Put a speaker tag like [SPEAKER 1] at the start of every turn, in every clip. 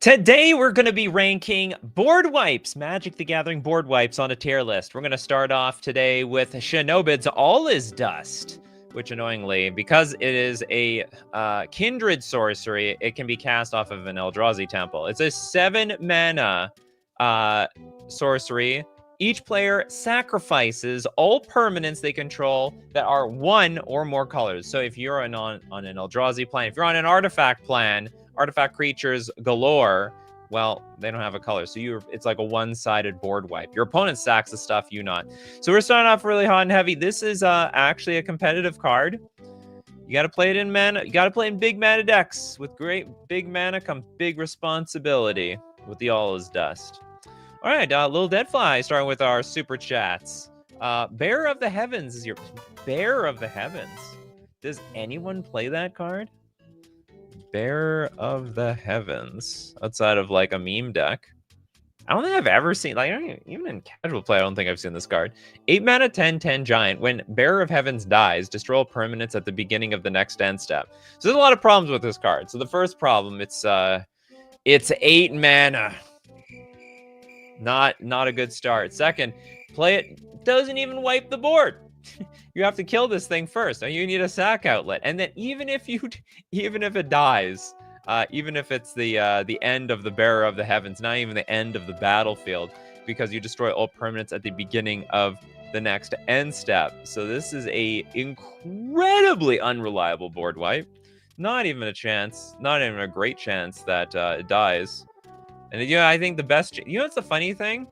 [SPEAKER 1] Today, we're going to be ranking board wipes, Magic the Gathering board wipes on a tier list. We're going to start off today with Shinobid's All Is Dust, which annoyingly, because it is a kindred sorcery, it can be cast off of an Eldrazi temple. It's a 7-mana sorcery. Each player sacrifices all permanents they control that are one or more colors. So if you're on an Eldrazi plan, if you're on an artifact plan, artifact creatures galore, well, they don't have a color. So it's like a one-sided board wipe. Your opponent stacks the stuff, you not. So we're starting off really hot and heavy. This is actually a competitive card. You got to play it in mana. You got to play in big mana decks. With great big mana comes big responsibility with the All Is Dust. All right, Little Deadfly, starting with our super chats. Bearer of the Heavens is your Bearer of the Heavens. Does anyone play that card? Bearer of the Heavens, outside of like a meme deck. I don't think I've ever seen, like, even in casual play, I don't think I've seen this card. 8 mana, 10/10 giant. When Bearer of Heavens dies, destroy all permanents at the beginning of the next end step. So there's a lot of problems with this card. So the first problem, it's 8 mana. Not a good start. Second, play it doesn't even wipe the board. You have to kill this thing first. So you need a sack outlet, and then even if it dies, even if it's the end of the Bearer of the Heavens, not even the end of the battlefield, because you destroy all permanents at the beginning of the next end step. So this is a incredibly unreliable board wipe. Not even a chance. Not even a great chance that it dies. And I think the best. What's the funny thing?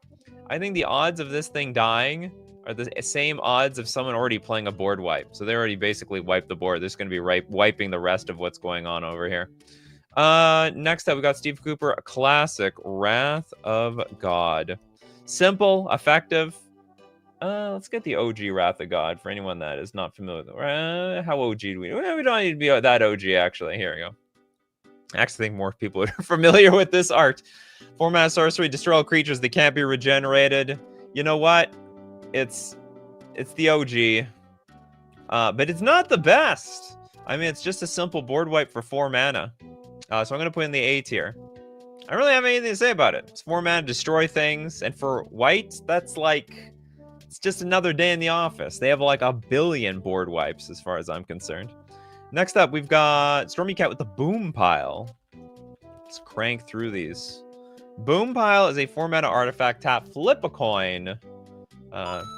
[SPEAKER 1] I think the odds of this thing dying are the same odds of someone already playing a board wipe. So they already basically wiped the board. They're just going to be wiping the rest of what's going on over here. Next up, we got Steve Cooper, a classic, Wrath of God. Simple, effective. Let's get the OG Wrath of God for anyone that is not familiar with how OG do we? We don't need to be that OG, actually. Here we go. I actually think more people are familiar with this art. 4-mana sorcery, destroy all creatures that can't be regenerated. You know what? It's the OG, but it's not the best. I mean, it's just a simple board wipe for 4 mana. So I'm going to put in the A tier. I don't really have anything to say about it. It's 4 mana, destroy things. And for white, that's like, it's just another day in the office. They have like a billion board wipes as far as I'm concerned. Next up, we've got Stormy Cat with the Boom Pile. Let's crank through these. Boom Pile is a 4-mana artifact. Tap, flip a coin.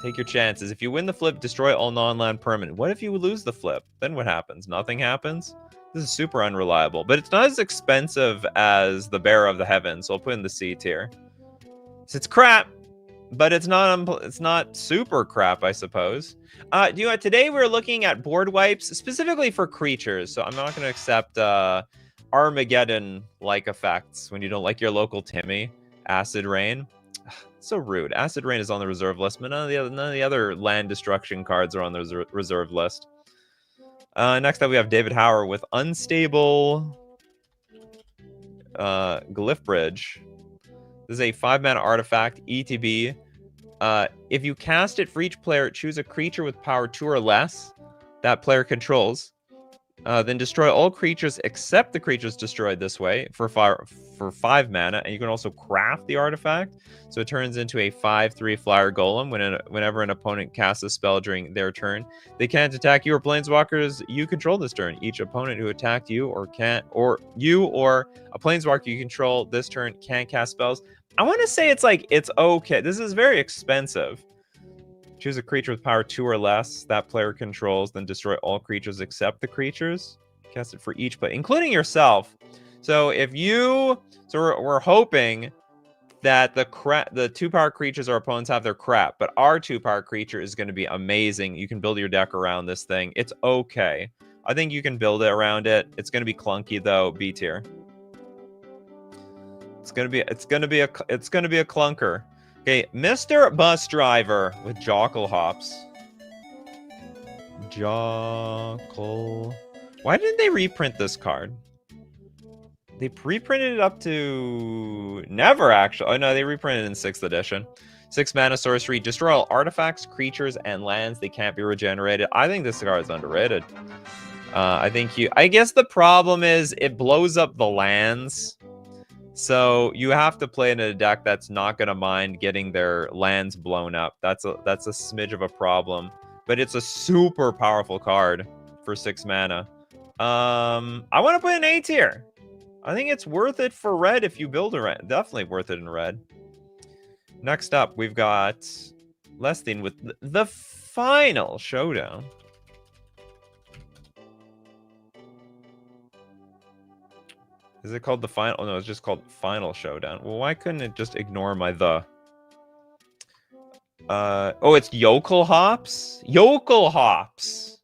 [SPEAKER 1] Take your chances. If you win the flip, destroy all non-land permanent. What if you lose the flip? Then what happens? Nothing happens? This is super unreliable, but it's not as expensive as the Bearer of the Heavens, so I'll put in the C tier. So it's crap, but it's not super crap, I suppose. Today we're looking at board wipes, specifically for creatures, so I'm not going to accept Armageddon-like effects when you don't like your local Timmy. Acid Rain. So rude. Acid Rain is on the reserve list, but none of the other land destruction cards are on the reserve list. Next up, we have David Hauer with Unstable Glyph Bridge. This is a 5-mana artifact, ETB. If you cast it for each player, choose a creature with power 2 or less that player controls. Then destroy all creatures except the creatures destroyed this way for 5 mana, and you can also craft the artifact, so it turns into a 5/3 flyer golem. Whenever an opponent casts a spell during their turn, they can't attack you or planeswalkers you control this turn. Each opponent who attacked you or a planeswalker you control this turn can't cast spells. I want to say it's okay. This is very expensive. Choose a creature with power 2 or less that player controls, then destroy all creatures except the creatures. Cast it for each player, including yourself. So we're hoping that the 2-power creatures our opponents have, their crap, but our 2-power creature is going to be amazing. You can build your deck around this thing. It's okay. I think you can build it around it. It's going to be clunky though. B tier. It's going to be a clunker. Okay, Mr. Bus Driver with Jockle Hops. Jockle. Why didn't they reprint this card? They reprinted it up to never, actually. Oh no, they reprinted it in 6th edition. 6-mana sorcery. Destroy all artifacts, creatures, and lands. They can't be regenerated. I think this card is underrated. I guess the problem is it blows up the lands. So you have to play in a deck that's not going to mind getting their lands blown up. That's a smidge of a problem. But it's a super powerful card for 6 mana. I want to put an A tier. I think it's worth it for red if you build a red. Definitely worth it in red. Next up, we've got Lesthine with the final showdown. Is it called the final? Oh, no, it's just called Final Showdown. Well, why couldn't it just ignore my the? Oh, it's Yokel Hops? Yokel Hops!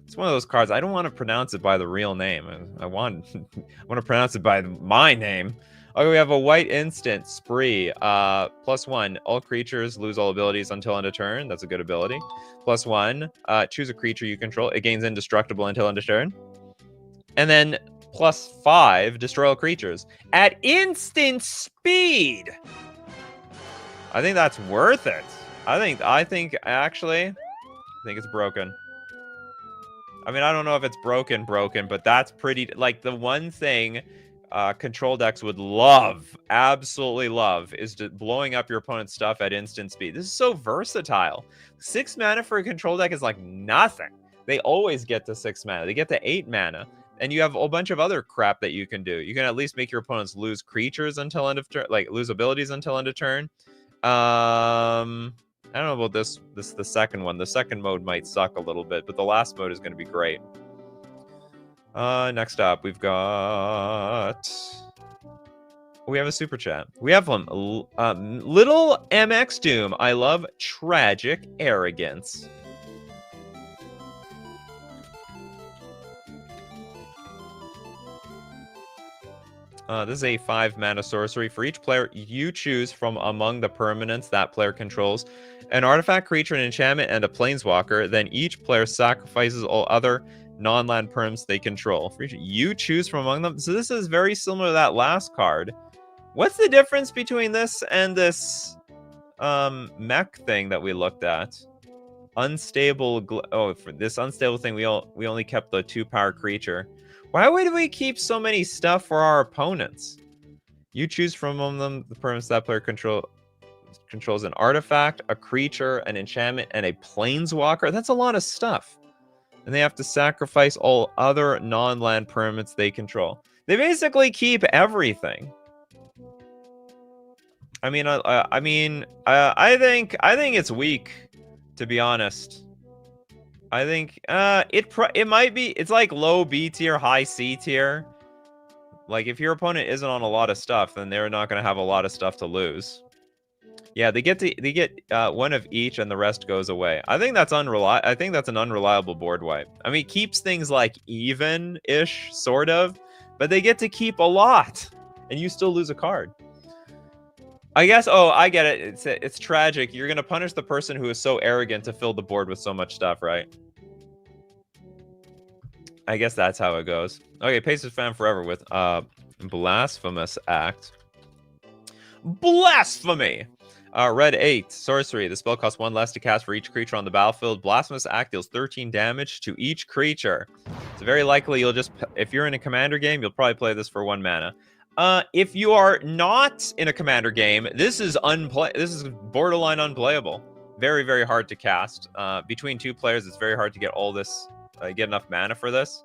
[SPEAKER 1] It's one of those cards. I don't want to pronounce it by the real name. I want to pronounce it by my name. Okay, we have a white instant, Spree. +1. All creatures lose all abilities until end of turn. That's a good ability. +1. Choose a creature you control. It gains indestructible until end of turn. And then +5. Destroy all creatures at instant speed. I think that's worth it. I think actually, it's broken. I mean, I don't know if it's broken, but that's pretty, like, the one thing control decks would love, absolutely love, is blowing up your opponent's stuff at instant speed. This is so versatile. 6 mana for a control deck is like nothing. They always get to 6 mana. They get to 8 mana. And you have a bunch of other crap that you can do. You can at least make your opponents lose creatures until end of turn, like lose abilities until end of turn. I don't know about this the second one. The second mode might suck a little bit, but the last mode is going to be great. Next up, we have a super chat. We have one. Little MX Doom. I love tragic arrogance. This is a 5 mana sorcery. For each player you choose from among the permanents that player controls, an artifact, creature, an enchantment, and a planeswalker. Then each player sacrifices all other non-land perms they control. For each you choose from among them. So this is very similar to that last card. What's the difference between this and this mech thing that we looked at? Unstable. For this unstable thing, we only kept the 2-power creature. Why would we keep so many stuff for our opponents? You choose from among them the permanents that player controls an artifact, a creature, an enchantment, and a planeswalker. That's a lot of stuff. And they have to sacrifice all other non-land permanents they control. They basically keep everything. I think it's weak, to be honest. I think it might be. It's like low B tier, high C tier. Like, if your opponent isn't on a lot of stuff, then they're not going to have a lot of stuff to lose. Yeah, they get one of each, and the rest goes away. I think that's I think that's an unreliable board wipe. I mean, it keeps things like even-ish, sort of, but they get to keep a lot, and you still lose a card. I guess. Oh, I get it. It's tragic. You're gonna punish the person who is so arrogant to fill the board with so much stuff, right? I guess that's how it goes. Okay, Pacers fan forever with Blasphemous Act. Blasphemy! Red 8, sorcery. The spell costs 1 less to cast for each creature on the battlefield. Blasphemous Act deals 13 damage to each creature. So very likely you'll just, if you're in a commander game, you'll probably play this for 1 mana. If you are not in a commander game, this is borderline unplayable. Very, very hard to cast. Between 2 players, it's very hard to get all this, get enough mana for this.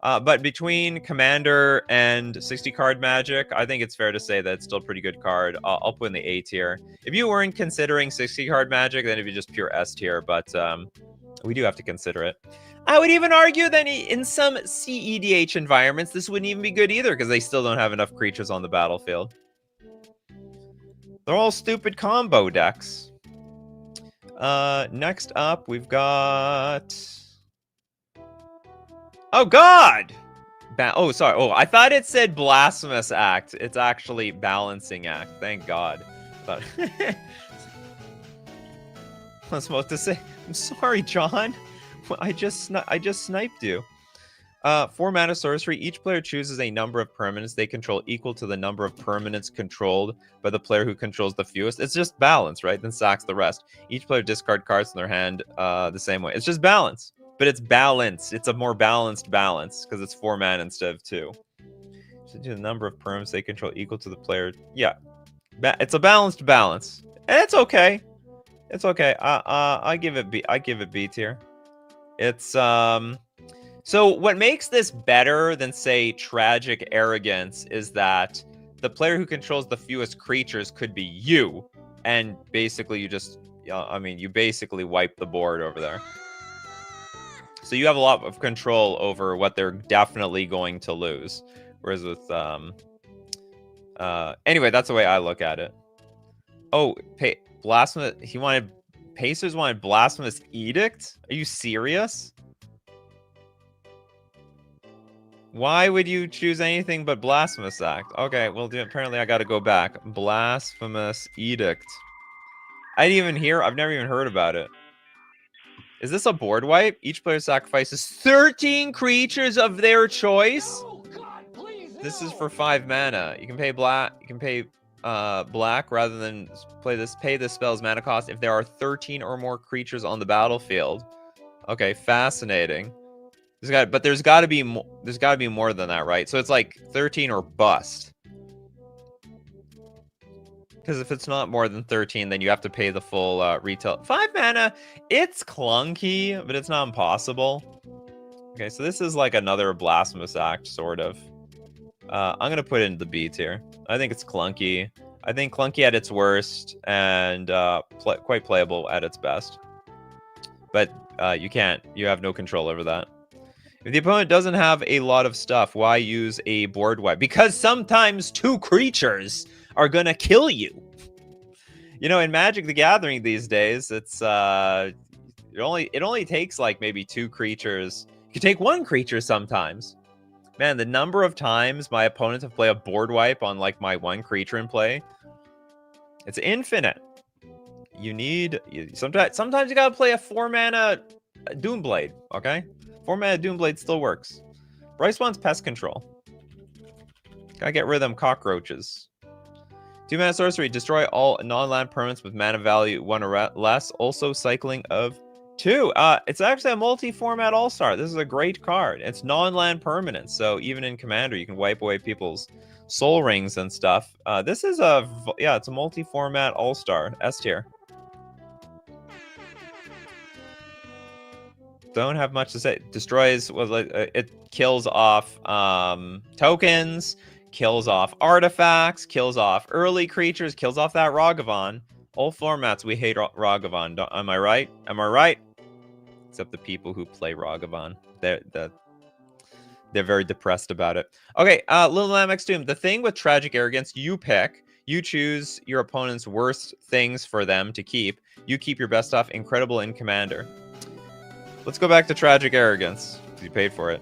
[SPEAKER 1] But between commander and 60 card magic, I think it's fair to say that it's still a pretty good card. I'll put in the A tier. If you weren't considering 60 card magic, then it'd be just pure S tier, but we do have to consider it. I would even argue that in some CEDH environments, this wouldn't even be good either, because they still don't have enough creatures on the battlefield. They're all stupid combo decks. Next up, we've got... Oh, God! Oh, sorry. Oh, I thought it said Blasphemous Act. It's actually Balancing Act. Thank God. But I was supposed to say, I'm sorry, John. I just sniped you. 4 mana sorcery. Each player chooses a number of permanents they control equal to the number of permanents controlled by the player who controls the fewest. It's just balance, right? Then sacks the rest. Each player discard cards in their hand the same way. It's just balance. But it's balanced. It's a more balanced balance because it's 4 mana instead of 2. to do the number of perms they control equal to the player. Yeah, it's a balanced balance, and it's okay. It's okay. I give it B. I give it B tier. It's So what makes this better than say tragic arrogance is that the player who controls the fewest creatures could be you, and basically you just, I mean, you basically wipe the board over there. So you have a lot of control over what they're definitely going to lose. Whereas with, anyway, that's the way I look at it. Oh, blasphemous. Pacers wanted blasphemous edict? Are you serious? Why would you choose anything but blasphemous act? Okay, well, apparently I got to go back. Blasphemous edict. I didn't even hear. I've never even heard about it. Is this a board wipe? Each player sacrifices 13 creatures of their choice.
[SPEAKER 2] Oh, God, please, no.
[SPEAKER 1] This is for 5 mana. You can pay black. You can pay black rather than pay this spell's mana cost if there are 13 or more creatures on the battlefield. Okay, fascinating. There's got to be more. There's got to be more than that, right? So it's like 13 or bust. Because if it's not more than 13, then you have to pay the full retail. 5 mana, it's clunky, but it's not impossible. Okay, so this is like another blasphemous act, sort of. I'm going to put it in the B tier. I think it's clunky. I think clunky at its worst and quite playable at its best. But you have no control over that. If the opponent doesn't have a lot of stuff, why use a board wipe? Because sometimes 2 creatures are gonna kill you. You know, in Magic the Gathering these days, it's it only takes like maybe 2 creatures. You can take 1 creature sometimes. Man, the number of times my opponents have played a board wipe on like my 1 creature in play, it's infinite. Sometimes you gotta play a 4 mana Doomblade, okay? 4 mana Doomblade still works. Bryce wants pest control. Gotta get rid of them cockroaches. 2 mana sorcery, destroy all non-land permanents with mana value 1 or less. Also cycling of 2. It's actually a multi-format all-star. This is a great card. It's non-land permanents, so even in Commander, you can wipe away people's soul rings and stuff. This is it's a multi-format all-star. S tier. Don't have much to say. Destroys, it kills off tokens, kills off artifacts, kills off early creatures, kills off that Ragavan. All formats we hate Ragavan. Am I right? Am I right? Except the people who play Ragavan. They're very depressed about it. Okay, Little Lamb Doom. The thing with Tragic Arrogance, you pick. You choose your opponent's worst things for them to keep. You keep your best stuff. Incredible in Commander. Let's go back to Tragic Arrogance, because you paid for it.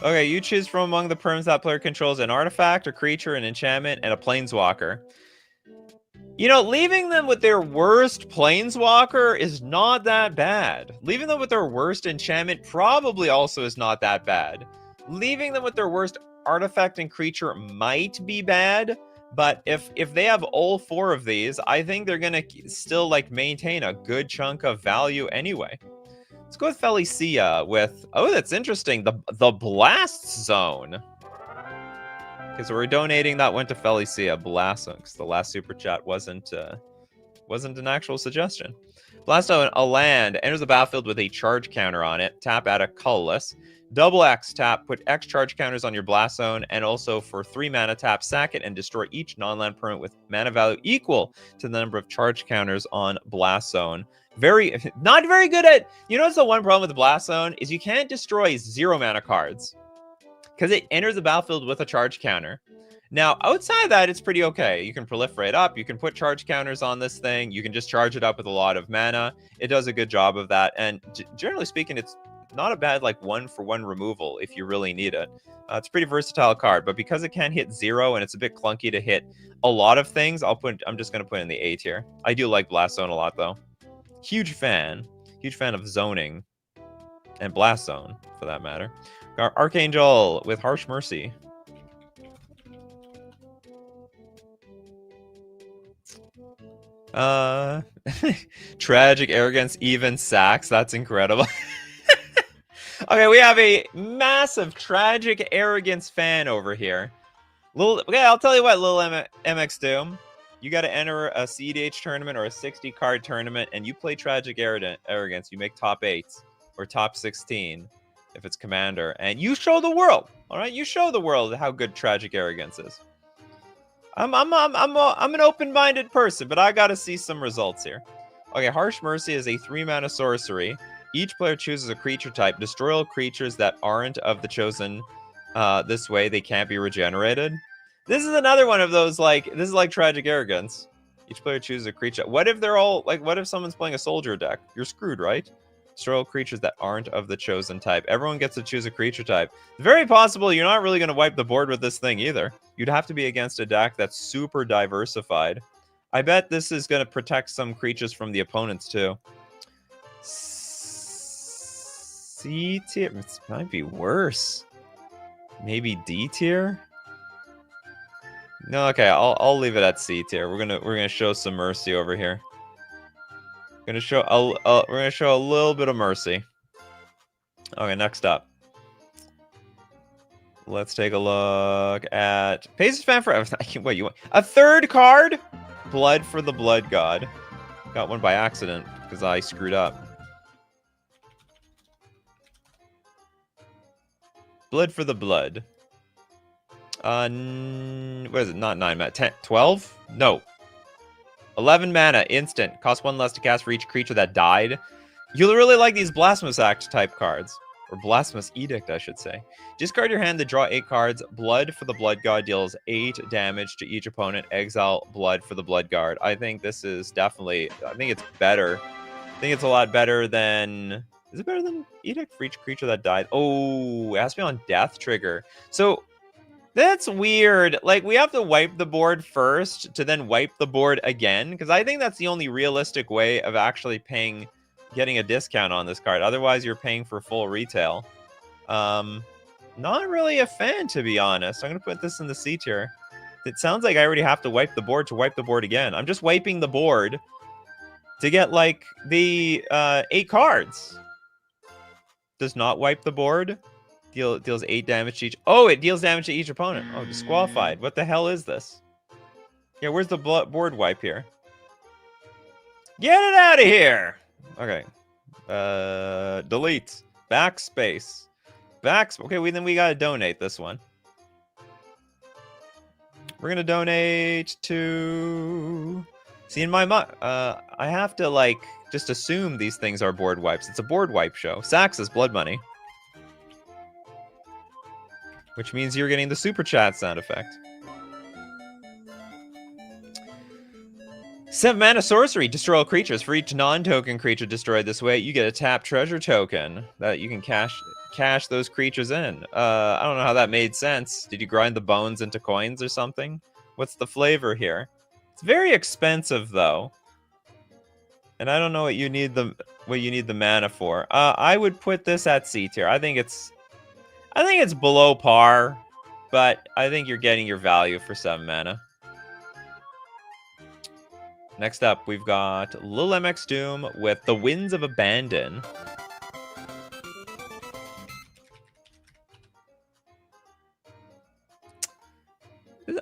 [SPEAKER 1] Okay, you choose from among the perms that player controls an artifact, a creature, an enchantment, and a planeswalker. You know, leaving them with their worst planeswalker is not that bad. Leaving them with their worst enchantment probably also is not that bad. Leaving them with their worst artifact and creature might be bad. But if they have all 4 of these, I think they're going to still like maintain a good chunk of value anyway. Let's go with Felicia with, oh, that's interesting, the Blast Zone. Okay, so we're donating that one to Felicia, Blast Zone, because the last super chat wasn't an actual suggestion. Blast Zone, a land, enters the battlefield with a charge counter on it. Tap, add a colorless. Double X, tap, put X charge counters on your Blast Zone, and also for 3 mana, tap, sack it, and destroy each non-land permanent with mana value equal to the number of charge counters on Blast Zone. Not very good at, you know what's the one problem with the Blast Zone, is you can't destroy 0 mana cards, because it enters the battlefield with a charge counter. Now, outside of that, it's pretty okay. You can proliferate up, you can put charge counters on this thing, you can just charge it up with a lot of mana. It does a good job of that, and generally speaking, it's not a bad like 1-for-1 removal if you really need it. It's a pretty versatile card, but because it can't hit 0 and it's a bit clunky to hit a lot of things, I'm just going to put it in the A tier. I do like Blast Zone a lot, though. Huge fan of zoning and Blast Zone, for that matter. Archangel with Harsh Mercy. Tragic Arrogance, even sacks. That's incredible. Okay, we have a massive tragic arrogance fan over here. Okay, I'll tell you what, little MX Doom. You got to enter a CDH tournament or a 60-card tournament, and you play Tragic Arrogance. You make top 8 or top 16 if it's Commander, and you show the world. All right, you show the world how good Tragic Arrogance is. I'm an open-minded person, but I got to see some results here. Okay, Harsh Mercy is a 3-mana sorcery. Each player chooses a creature type. Destroy all creatures that aren't of the chosen. This way, they can't be regenerated. This is another one of those, like, this is like Tragic Arrogance. Each player chooses a creature. What if they're all, like, what if someone's playing a soldier deck? You're screwed, right? Destroy all creatures that aren't of the chosen type. Everyone gets to choose a creature type. It's very possible you're not really going to wipe the board with this thing either. You'd have to be against a deck that's super diversified. I bet this is going to protect some creatures from the opponents, too. C tier? This might be worse. Maybe D tier? No, okay, I'll leave it at C tier. We're gonna show some mercy over here. We're gonna show a little bit of mercy. Okay, next up. Let's take a look at Paces Fan for what you want? A third card? Blood for the Blood God. Got one by accident because I screwed up. Blood for the Blood. What is it? Not 9 mana. 10, 12? No. 11 mana, instant. Cost 1 less to cast for each creature that died. You'll really like these Blasphemous Act type cards. Or Blasphemous Edict, I should say. Discard your hand to draw 8 cards. Blood for the Blood God deals 8 damage to each opponent. Exile Blood for the Blood Guard. I think this is definitely... I think it's better. I think it's a lot better than... Is it better than Edict for each creature that died? Oh, it has to be on Death Trigger. So... That's weird. Like, we have to wipe the board first to then wipe the board again, because I think that's the only realistic way of actually getting a discount on this card. Otherwise, you're paying for full retail. Not really a fan, to be honest. I'm going to put this in the C tier. It sounds like I already have to wipe the board to wipe the board again. I'm just wiping the board to get, like, the 8 cards. Does not wipe the board. Deals 8 damage to each. Oh, it deals damage to each opponent. Oh, disqualified. What the hell is this? Yeah, where's the board wipe here? Get it out of here! Okay. Delete. Backspace. Okay, then we gotta donate this one. We're gonna donate to... See, in my mind, I have to, like, just assume these things are board wipes. It's a board wipe show. Sax's Blood Money. Which means you're getting the super chat sound effect. 7 mana sorcery. Destroy all creatures. For each non-token creature destroyed this way, you get a tap treasure token that you can cash those creatures in. I don't know how that made sense. Did you grind the bones into coins or something? What's the flavor here? It's very expensive though. And I don't know what you need the mana for. I would put this at C tier. I think it's below par, but I think you're getting your value for 7 mana. Next up, we've got Lil MX Doom with The Winds of Abandon.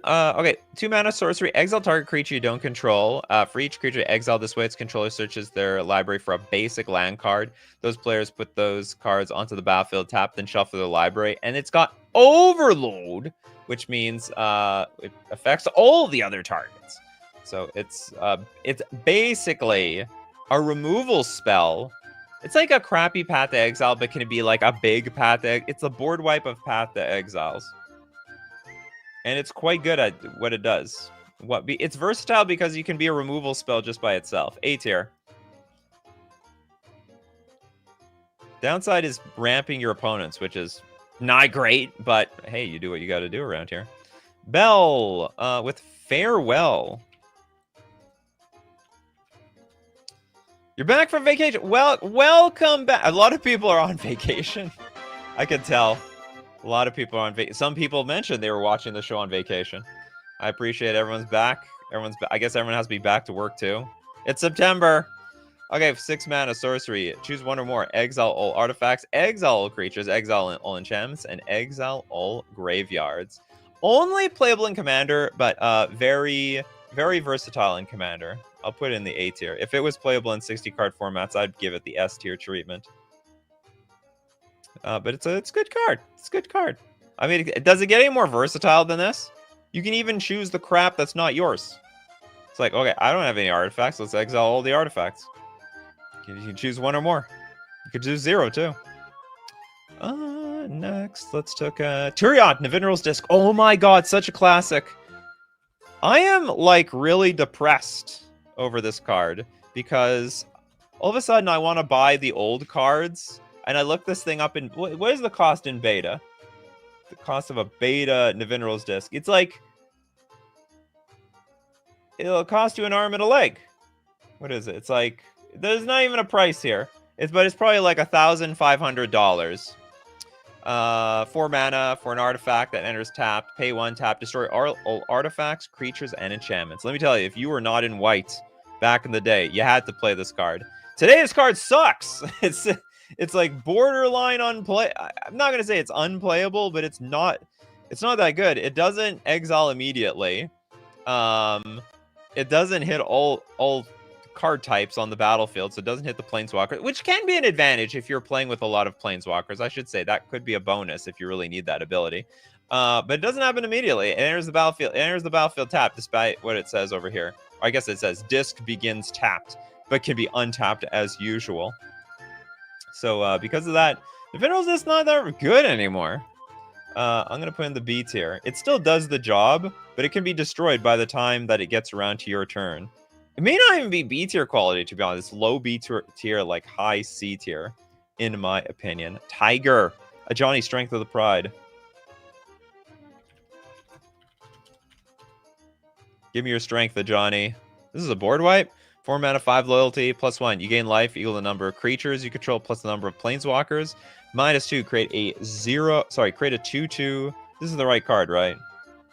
[SPEAKER 1] Okay, 2 mana sorcery. Exile target creature you don't control. For each creature exile this way, its controller searches their library for a basic land card. Those players put those cards onto the battlefield, tap, then shuffle their library. And it's got Overload, which means it affects all the other targets. So it's basically a removal spell. It's like a crappy Path to Exile, but can it be like a big Path to... It's a board wipe of Path to Exiles. And it's quite good at what it does. It's versatile because you can be a removal spell just by itself. A tier. Downside is ramping your opponents, which is not great, but hey, you do what you got to do around here. Bell with Farewell. You're back from vacation. Well, welcome back. A lot of people are on vacation. I can tell. A lot of people are on vacation. Some people mentioned they were watching the show on vacation. I appreciate everyone's back. I guess everyone has to be back to work too. It's September. Okay, 6 mana sorcery. Choose one or more. Exile all artifacts, exile all creatures, exile all enchantments, and exile all graveyards. Only playable in Commander, but very, very versatile in Commander. I'll put it in the A tier. If it was playable in 60 card formats, I'd give it the S tier treatment. But it's a good card. It's a good card. I mean, does it get any more versatile than this? You can even choose the crap that's not yours. It's like, okay, I don't have any artifacts. Let's exile all the artifacts. You can choose one or more. You could do 0 too. Next, let's take Tyrion, Navinral's Disc. Oh my god, such a classic. I am like really depressed over this card because all of a sudden I want to buy the old cards, and I look this thing up in what is the cost in beta? The cost of a beta Navinral's Disc. It's like it'll cost you an arm and a leg. What is it? It's like there's not even a price here. But it's probably like $1,500. 4 mana for an artifact that enters tapped. Pay 1, tap, destroy all artifacts, creatures, and enchantments. Let me tell you, if you were not in white back in the day, you had to play this card. Today, this card sucks. It's like borderline unplay. I'm not gonna say it's unplayable, but it's not that good. It doesn't exile immediately. It doesn't hit all card types on the battlefield, so it doesn't hit the planeswalker, which can be an advantage if you're playing with a lot of planeswalkers. I should say that could be a bonus if you really need that ability. But it doesn't happen immediately. It enters the battlefield. It enters the battlefield tapped, despite what it says over here. Or I guess it says disc begins tapped, but can be untapped as usual. So because of that, the Navinral's Disc not that good anymore. I'm gonna put in the B tier. It still does the job, but it can be destroyed by the time that it gets around to your turn. It may not even be B tier quality, to be honest. It's low B tier, like high C tier, in my opinion. Tiger, a Johnny Strength of the Pride. Give me your strength, Johnny. This is a board wipe. 4 mana, 5 loyalty, +1. You gain life equal to the number of creatures you control plus the number of planeswalkers. -2, create a 2/2. This is the right card, right?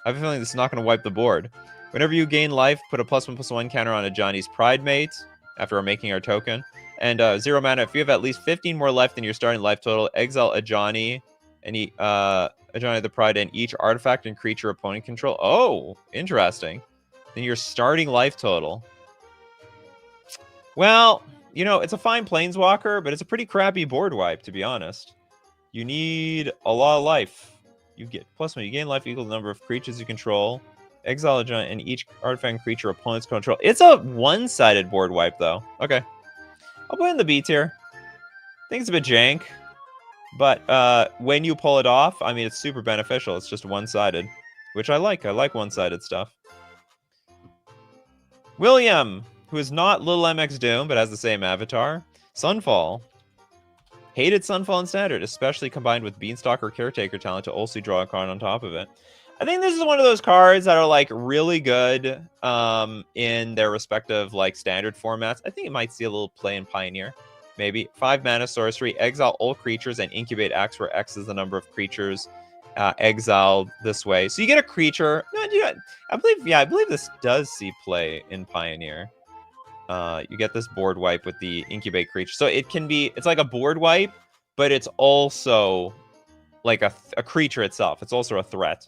[SPEAKER 1] I have a feeling this is not going to wipe the board. Whenever you gain life, put a +1/+1 counter on a Johnny's Pride Mate after making our token. And 0 mana, if you have at least 15 more life than your starting life total, exile a Johnny, a Johnny the Pride, and each artifact and creature opponent control. Oh, interesting. Then your starting life total. Well, you know, it's a fine planeswalker, but it's a pretty crappy board wipe, to be honest. You need a lot of life. You get +1. You gain life equal to the number of creatures you control. Exile a giant and each artifact and creature opponents control. It's a one-sided board wipe, though. Okay. I'll put in the B tier. I think it's a bit jank. But when you pull it off, I mean, it's super beneficial. It's just one-sided, which I like. I like one-sided stuff. William, who is not Little MX Doom, but has the same avatar. Sunfall. Hated Sunfall in Standard, especially combined with Beanstalk or Caretaker talent to also draw a card on top of it. I think this is one of those cards that are like really good in their respective like standard formats. I think it might see a little play in Pioneer. Maybe 5 mana sorcery, exile all creatures and incubate X, where X is the number of creatures exiled this way. So you get a creature. No, I believe this does see play in Pioneer. You get this board wipe with the incubate creature. So it can be, it's like a board wipe, but it's also like a creature itself. It's also a threat,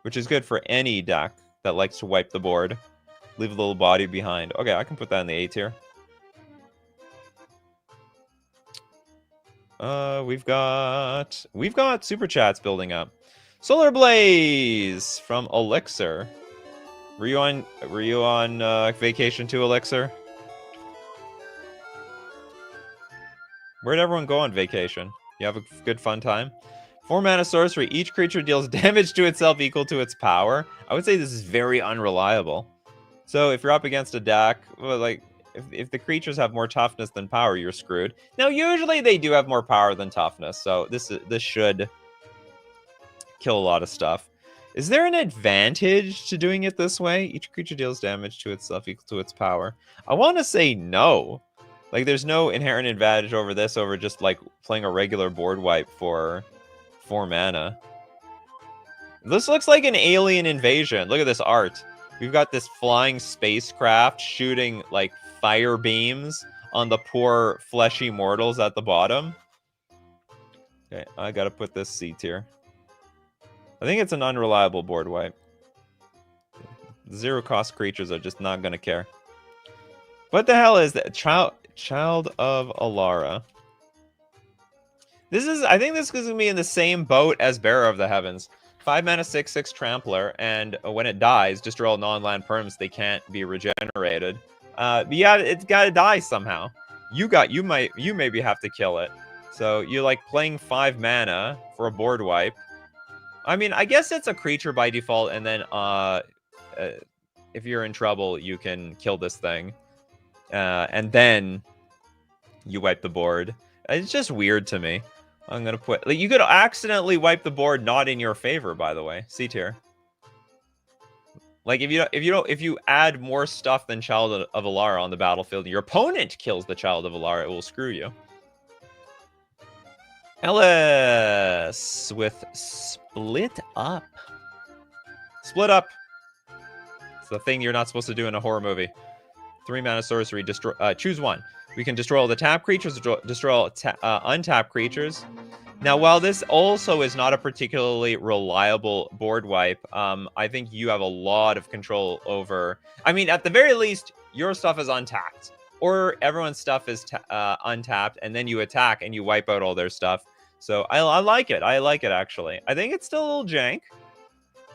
[SPEAKER 1] which is good for any deck that likes to wipe the board. Leave a little body behind. Okay, I can put that in the A tier. We've got super chats building up. Solar Blaze from Elixir. Were you on vacation to Elixir? Where'd everyone go on vacation? You have a good fun time? 4 mana sorcery. Each creature deals damage to itself equal to its power. I would say this is very unreliable. So if you're up against a deck, well, like if the creatures have more toughness than power, you're screwed. Now, usually they do have more power than toughness, so this should kill a lot of stuff. Is there an advantage to doing it this way? Each creature deals damage to itself equal to its power. I want to say no. Like, there's no inherent advantage over this over just, like, playing a regular board wipe for 4 mana. This looks like an alien invasion. Look at this art. We've got this flying spacecraft shooting, like, fire beams on the poor fleshy mortals at the bottom. Okay, I gotta put this C tier. I think it's an unreliable board wipe. Zero cost creatures are just not gonna care. What the hell is that? Child of Alara. I think this is gonna be in the same boat as Bearer of the Heavens. 5 mana, 6/6 Trampler, and when it dies, destroy all non-land perms. They can't be regenerated. But yeah, it's gotta die somehow. You maybe have to kill it. So you like playing 5 mana for a board wipe. I mean, I guess it's a creature by default, and then if you're in trouble, you can kill this thing, and then you wipe the board. It's just weird to me. I'm gonna put like you could accidentally wipe the board not in your favor, by the way. C tier. Like if you add more stuff than Child of Alara on the battlefield, and your opponent kills the Child of Alara, it will screw you. Ellis with Split Up. Split Up. It's the thing you're not supposed to do in a horror movie. 3 mana sorcery. Choose one. We can destroy all the tap creatures, destroy all untapped creatures. Now, while this also is not a particularly reliable board wipe, I think you have a lot of control over... I mean, at the very least, your stuff is untapped. Or everyone's stuff is untapped, and then you attack and you wipe out all their stuff. So I like it. I like it, actually. I think it's still a little jank.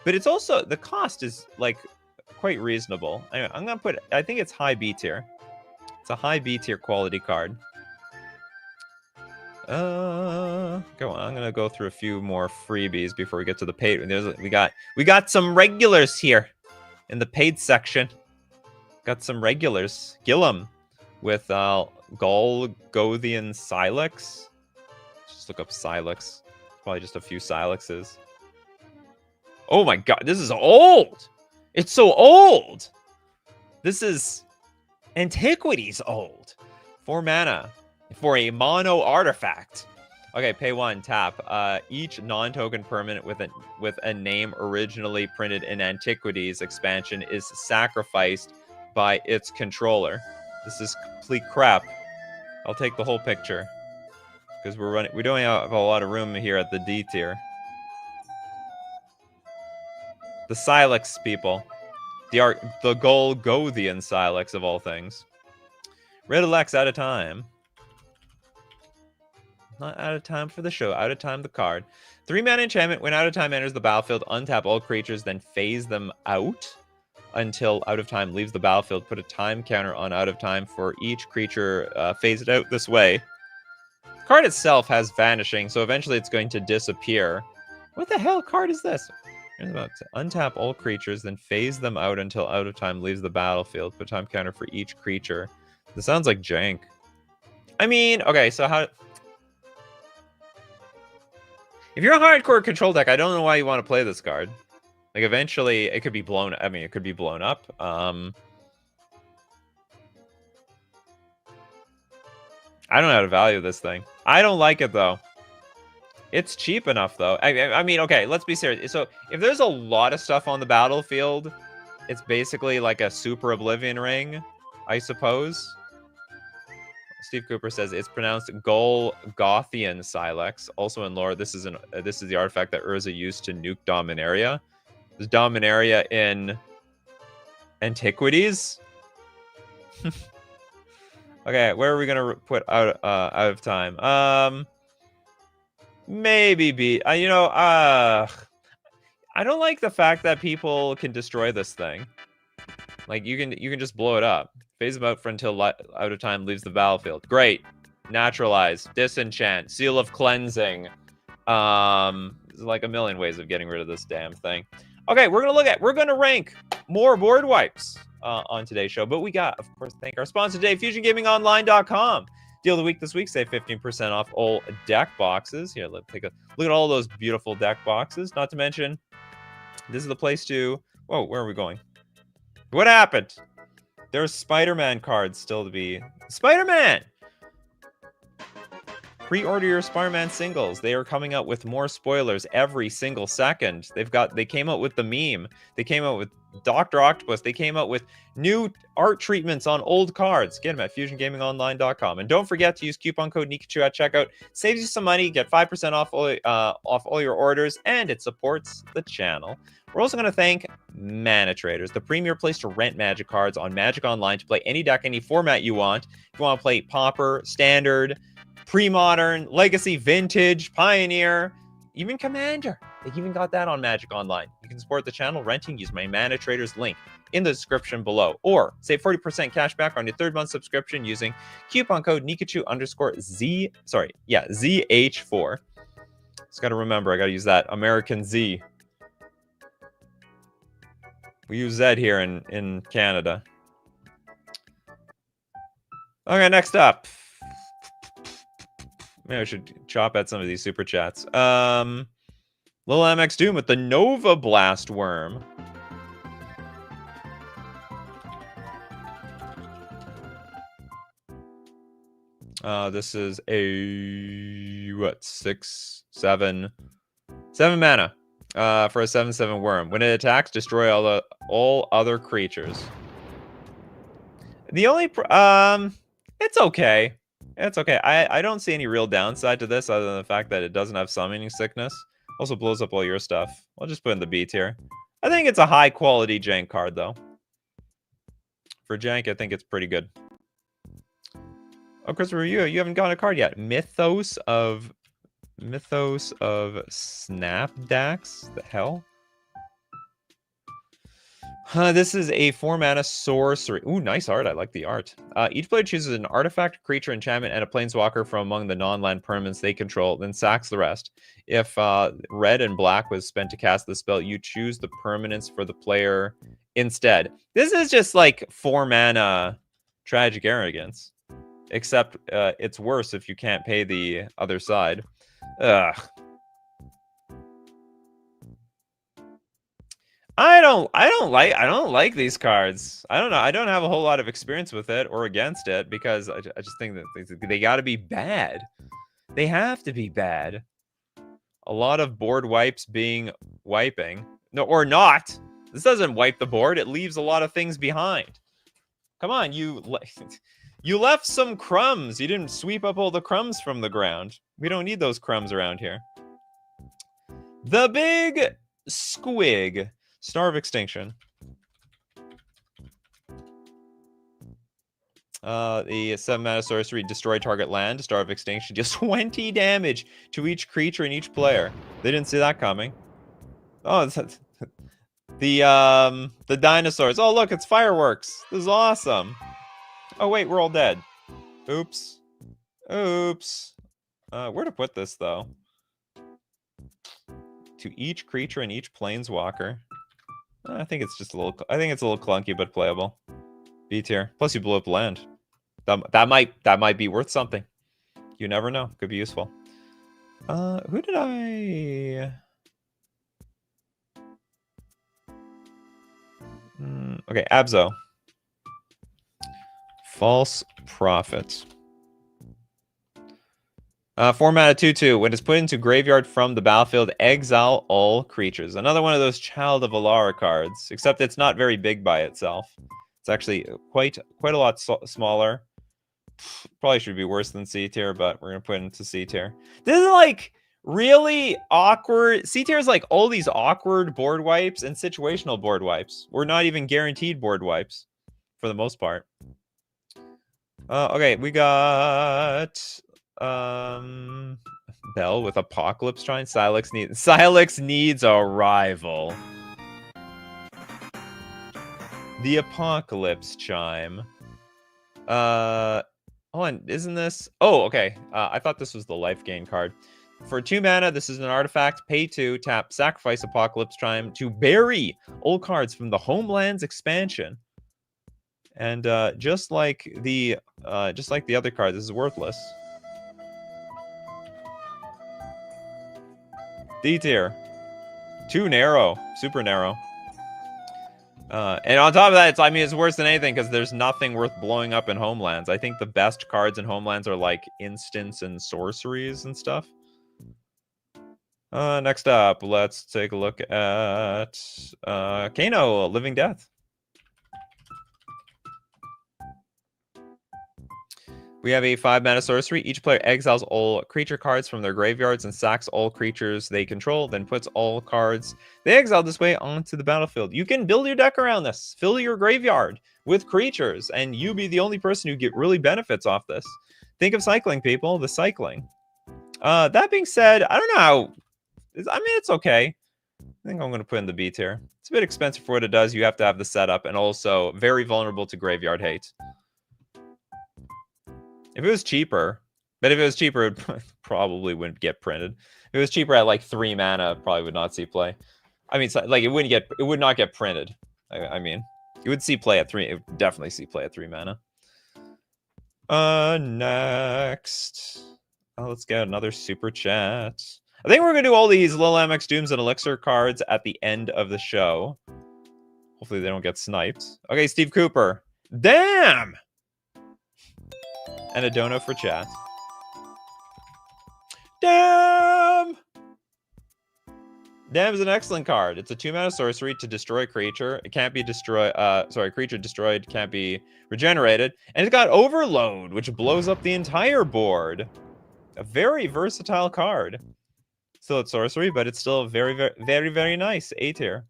[SPEAKER 1] But it's also... The cost is, like, quite reasonable. Anyway, I'm going to put... I think it's high B tier. It's a high B tier quality card. Go on. I'm gonna go through a few more freebies before we get to the paid. We got some regulars here in the paid section. Got some regulars. Gillum with Golgothian Silex. Just look up Silex. Probably just a few Silexes. Oh my god, this is old. It's so old. This is Antiquities old. 4 mana for a mono artifact. Okay, pay 1, tap. Each non-token permanent with a name originally printed in Antiquities expansion is sacrificed by its controller. This is complete crap. I'll take the whole picture because we don't have a lot of room here at the D tier. The Silex people. The Golgothian Silex of all things. Red Alex out of time. Not out of time for the show. Out of time the card. 3 mana enchantment. When out of time enters the battlefield, untap all creatures, then phase them out until out of time leaves the battlefield. Put a time counter on out of time for each creature phased out this way. The card itself has vanishing, so eventually it's going to disappear. What the hell card is this? Untap all creatures, then phase them out until out of time leaves the battlefield. Put a time counter for each creature. This sounds like jank. I mean, okay, so how... If you're a hardcore control deck, I don't know why you want to play this card. Like, eventually, it could be blown... I mean, it could be blown up. I don't know how to value this thing. I don't like it, though. It's cheap enough, though. I mean, okay, let's be serious. So, if there's a lot of stuff on the battlefield, it's basically like a super Oblivion Ring, I suppose. Steve Cooper says it's pronounced Golgothian Silex. Also in lore, this is the artifact that Urza used to nuke Dominaria. There's Dominaria in Antiquities. Okay, where are we gonna put out of time? Maybe B. I don't like the fact that people can destroy this thing. Like you can just blow it up. Phase them out for until out of time leaves the battlefield. Great. Naturalize. Disenchant. Seal of cleansing. There's like a million ways of getting rid of this damn thing. Okay, we're gonna rank more board wipes on today's show. But we got, of course, thank our sponsor today, FusionGamingOnline.com. Deal of the week this week, save 15% off all deck boxes. Here, let's take a look at all those beautiful deck boxes. Not to mention, this is the place to... Whoa, where are we going? What happened? There's Spider-Man cards still to be... Spider-Man! pre-order your Spider-Man singles. They are coming out with more spoilers every single second. They came out with the meme. They came out with Dr. Octopus. They came out with new art treatments on old cards. Get them at fusiongamingonline.com. And don't forget to use coupon code Nikachu at checkout. Saves you some money. Get 5% off all your orders, and it supports the channel. We're also going to thank Mana Traders, the premier place to rent Magic cards on Magic Online to play any deck, any format you want. If you want to play Pauper, Standard, Pre-Modern, Legacy, Vintage, Pioneer, even Commander. They even got that on Magic Online. You can support the channel renting. Use my Mana Traders link in the description below. Or save 40% cash back on your 3rd month subscription using coupon code ZH4. Just got to remember, I got to use that American Z. We use Z here in Canada. Okay, next up. Maybe I should chop at some of these super chats. Lil MX Doom with the Nova Blast Worm. This is a what? 6, 7 mana. For a 7/7 worm. When it attacks, destroy all other creatures. The only it's okay. It's okay. I don't see any real downside to this other than the fact that it doesn't have summoning sickness. Also blows up all your stuff. I'll just put in the B tier. I think it's a high quality jank card though. For jank, I think it's pretty good. Oh, Christopher, you haven't gotten a card yet. Mythos of Snapdax? The hell? This is a 4-mana sorcery. Ooh, nice art. I like the art. Each player chooses an artifact, creature, enchantment, and a planeswalker from among the non-land permanents they control, then sacks the rest. If red and black was spent to cast the spell, you choose the permanents for the player instead. This is just like 4-mana Tragic Arrogance. Except it's worse if you can't pay the other side. Ugh. I don't like these cards. I don't know. I don't have a whole lot of experience with it or against it because I just think that they got to be bad. They have to be bad. A lot of board wipes wiping. No, or not. This doesn't wipe the board. It leaves a lot of things behind. Come on, you left some crumbs. You didn't sweep up all the crumbs from the ground. We don't need those crumbs around here. The Big Squig. Star of Extinction. The 7-mana sorcery, destroy target land. Star of Extinction deals 20 damage to each creature and each player. They didn't see that coming. Oh, the dinosaurs. Oh, look, it's fireworks. This is awesome. Oh, wait, we're all dead. Oops. Oops. Where to put this, though? To each creature and each planeswalker. I think it's just a little clunky, but playable. B tier. Plus, you blew up land. That might be worth something. You never know. Could be useful. Who did I? Okay, Abzo. False Prophet. 4-mana 2/2. When it's put into graveyard from the battlefield, exile all creatures. Another one of those Child of Alara cards, except it's not very big by itself. It's actually quite a lot smaller. Probably should be worse than C tier, but we're gonna put it into C tier. This is like really awkward. C tier is like all these awkward board wipes and situational board wipes. We're not even guaranteed board wipes for the most part. Okay, we got Bell with Apocalypse Shrine. Silex needs a rival. The Apocalypse Chime. Hold on, isn't this? Oh, okay. I thought this was the life gain card. For 2 mana, this is an artifact. Pay 2, tap, sacrifice Apocalypse Chime to bury old cards from the Homelands expansion. And just like the other card, this is worthless. D tier. Too narrow. Super narrow. And on top of that, I mean, it's worse than anything because there's nothing worth blowing up in Homelands. I think the best cards in Homelands are like instants and sorceries and stuff. Next up, let's take a look at Kano, Living Death. We have a 5-mana sorcery. Each player exiles all creature cards from their graveyards and sacks all creatures they control, then puts all cards they exiled this way onto the battlefield. You can build your deck around this. Fill your graveyard with creatures, and you be the only person who really benefits off this. Think of cycling, people. The cycling. That being said, I don't know how... I mean, it's okay. I think I'm going to put in the B tier. It's a bit expensive for what it does. You have to have the setup, and also very vulnerable to graveyard hate. If it was cheaper, but if it was cheaper, it probably wouldn't get printed. If it was cheaper at like 3 mana, probably would not see play. I mean, like it would not get printed. I mean, you would see play at 3. It would definitely see play at 3 mana. Next, let's get another super chat. I think we're gonna do all these Lil MX Dooms and Elixir cards at the end of the show. Hopefully they don't get sniped. Okay, Steve Cooper. Damn. And a dono for chat. Damn! Damn is an excellent card. It's a 2-mana sorcery to destroy a creature. It can't be destroyed. Creature destroyed can't be regenerated. And it's got Overload, which blows up the entire board. A very versatile card. Still it's sorcery, but it's still very, very, very, very nice. A tier.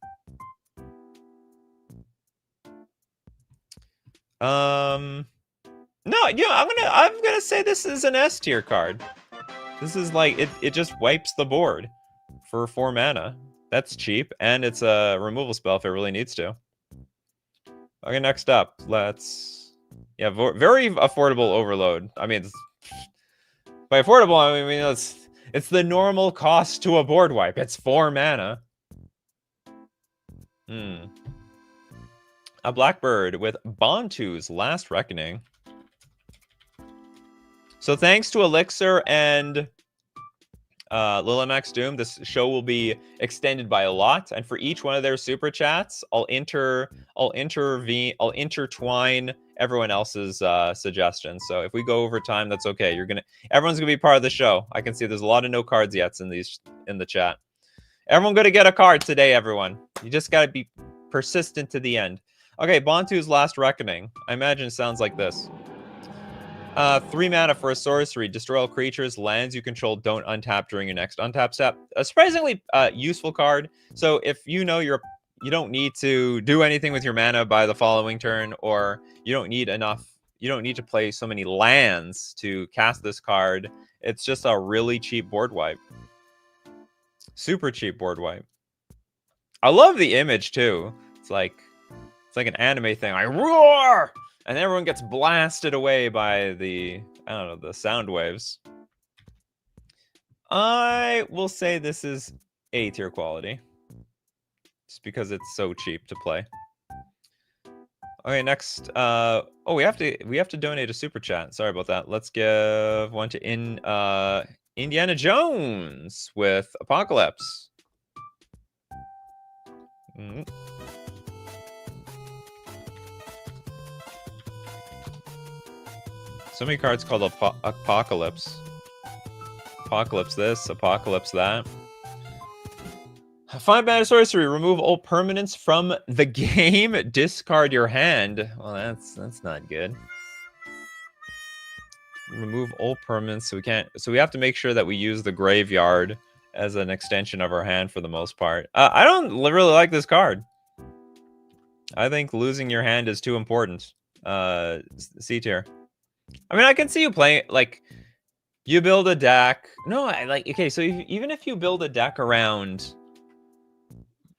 [SPEAKER 1] No, yeah, I'm gonna say this is an S tier card. This is like it just wipes the board for 4 mana. That's cheap, and it's a removal spell if it really needs to. Okay, next up, let's very affordable Overload. I mean, by affordable, I mean it's the normal cost to a board wipe. It's 4 mana. A Blackbird with Bantu's Last Reckoning. So thanks to Elixir and Lil MX Doom, this show will be extended by a lot. And for each one of their super chats, I'll intertwine everyone else's suggestions. So if we go over time, that's okay. Everyone's gonna be part of the show. I can see there's a lot of no cards yet in the chat. Everyone gonna get a card today, everyone. You just gotta be persistent to the end. Okay, Bantu's Last Reckoning. I imagine it sounds like this. 3 mana for a sorcery. Destroy all creatures, lands you control don't untap during your next untap step. A surprisingly useful card. So if you know you don't need to do anything with your mana by the following turn, or you don't need to play so many lands to cast this card. It's just a really cheap board wipe. Super cheap board wipe. I love the image too. It's like an anime thing. I roar! And everyone gets blasted away by the sound waves. I will say this is A tier quality. Just because it's so cheap to play. Okay, next. We have to donate a super chat. Sorry about that. Let's give one to Indiana Jones with Apocalypse. So many cards called Apocalypse. Apocalypse this, Apocalypse that. 5-mana sorcery. Remove all permanents from the game. Discard your hand. Well, that's not good. Remove all permanents. So we have to make sure that we use the graveyard as an extension of our hand for the most part. I don't really like this card. I think losing your hand is too important. C tier. I mean, I can see you playing, like, you build a deck. No, okay, so even if you build a deck around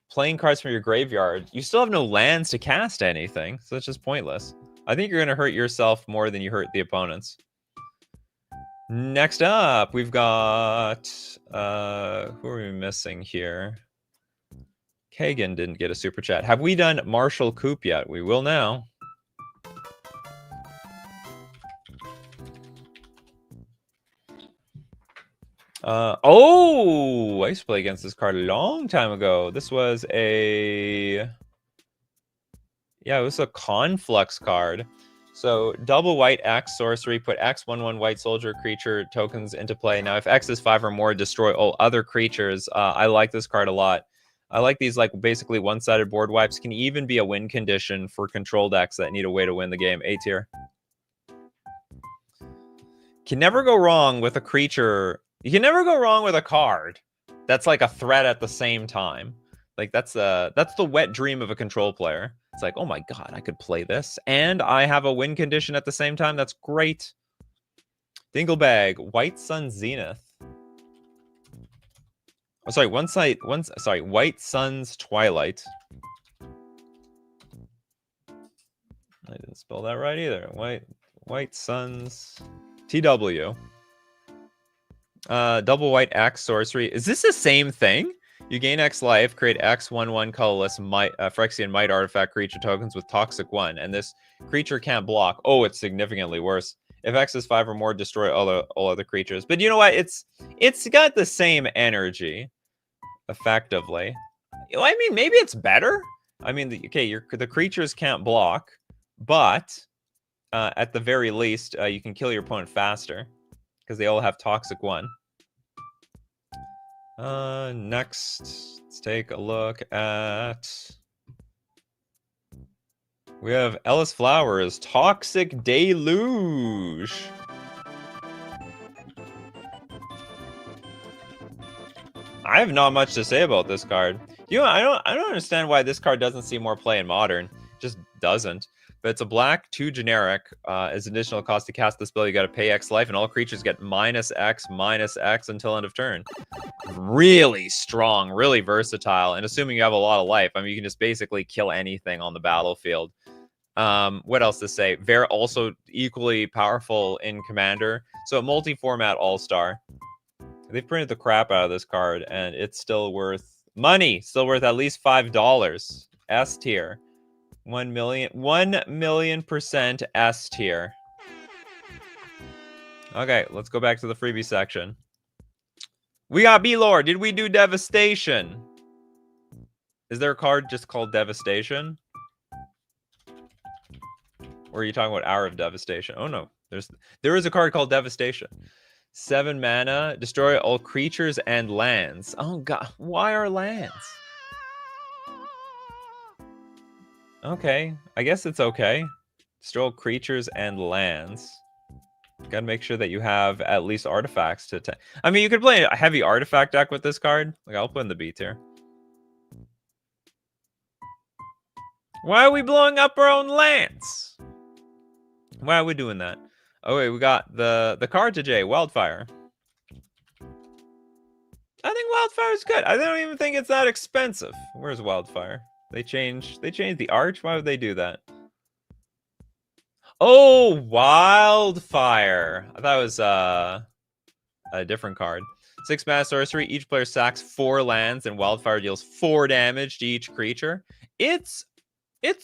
[SPEAKER 1] playing cards from your graveyard, you still have no lands to cast anything, so it's just pointless. I think you're going to hurt yourself more than you hurt the opponents. Next up, we've got, who are we missing here? Kagan didn't get a super chat. Have we done Marshall Coop yet? We will now. I used to play against this card a long time ago. This was a Yeah, it was a conflux card. So double white X sorcery, put X 1/1 white soldier creature tokens into play. Now, if X is 5 or more, destroy all other creatures. I like this card a lot. I like these like basically one-sided board wipes. Can even be a win condition for control decks that need a way to win the game. A tier. Can never go wrong with a creature. You can never go wrong with a card that's like a threat at the same time. Like that's the wet dream of a control player. It's like, oh my god, I could play this, and I have a win condition at the same time. That's great. Dinglebag, White Sun Zenith. Oh, sorry, White Sun's Twilight. I didn't spell that right either. White Sun's TW. Double white X sorcery. Is this the same thing? You gain X life, create X 1/1 colorless Phyrexian Might artifact creature tokens with Toxic 1, and this creature can't block. Oh, it's significantly worse. If X is 5 or more, destroy all other creatures. But you know what? It's got the same energy, effectively. I mean, maybe it's better. I mean, the creatures can't block, but at the very least, you can kill your opponent faster because they all have Toxic 1. Next, let's take a look at... We have Ellis Flowers, Toxic Deluge. I have not much to say about this card. You know, I don't understand why this card doesn't see more play in Modern. It just doesn't. But it's a black, 2 generic. As additional cost to cast the spell, you got to pay X life, and all creatures get -X until end of turn. Really strong, really versatile, and assuming you have a lot of life, I mean, you can just basically kill anything on the battlefield. What else to say? Very also equally powerful in Commander. So a multi-format all-star. They've printed the crap out of this card, and it's still worth money. Still worth at least $5. S tier. 1 million% S tier. Okay, let's go back to the freebie section. We got B-Lord. Did we do Devastation? Is there a card just called Devastation? Or are you talking about Hour of Devastation? Oh no, there is a card called Devastation. 7 mana, destroy all creatures and lands. Oh god, why are lands? Okay, I guess it's okay. Destroy all creatures and lands. Gotta make sure that you have at least artifacts to attack. I mean, you could play a heavy artifact deck with this card. Like, I'll put in the B tier. Why are we blowing up our own lands? Why are we doing that? Oh wait, we got the card today, Wildfire. I think Wildfire is good. I don't even think it's that expensive. Where's Wildfire? They changed the art? Why would they do that? Oh, Wildfire. I thought it was a different card. 6 mana sorcery. Each player sacks 4 lands, and Wildfire deals 4 damage to each creature. It's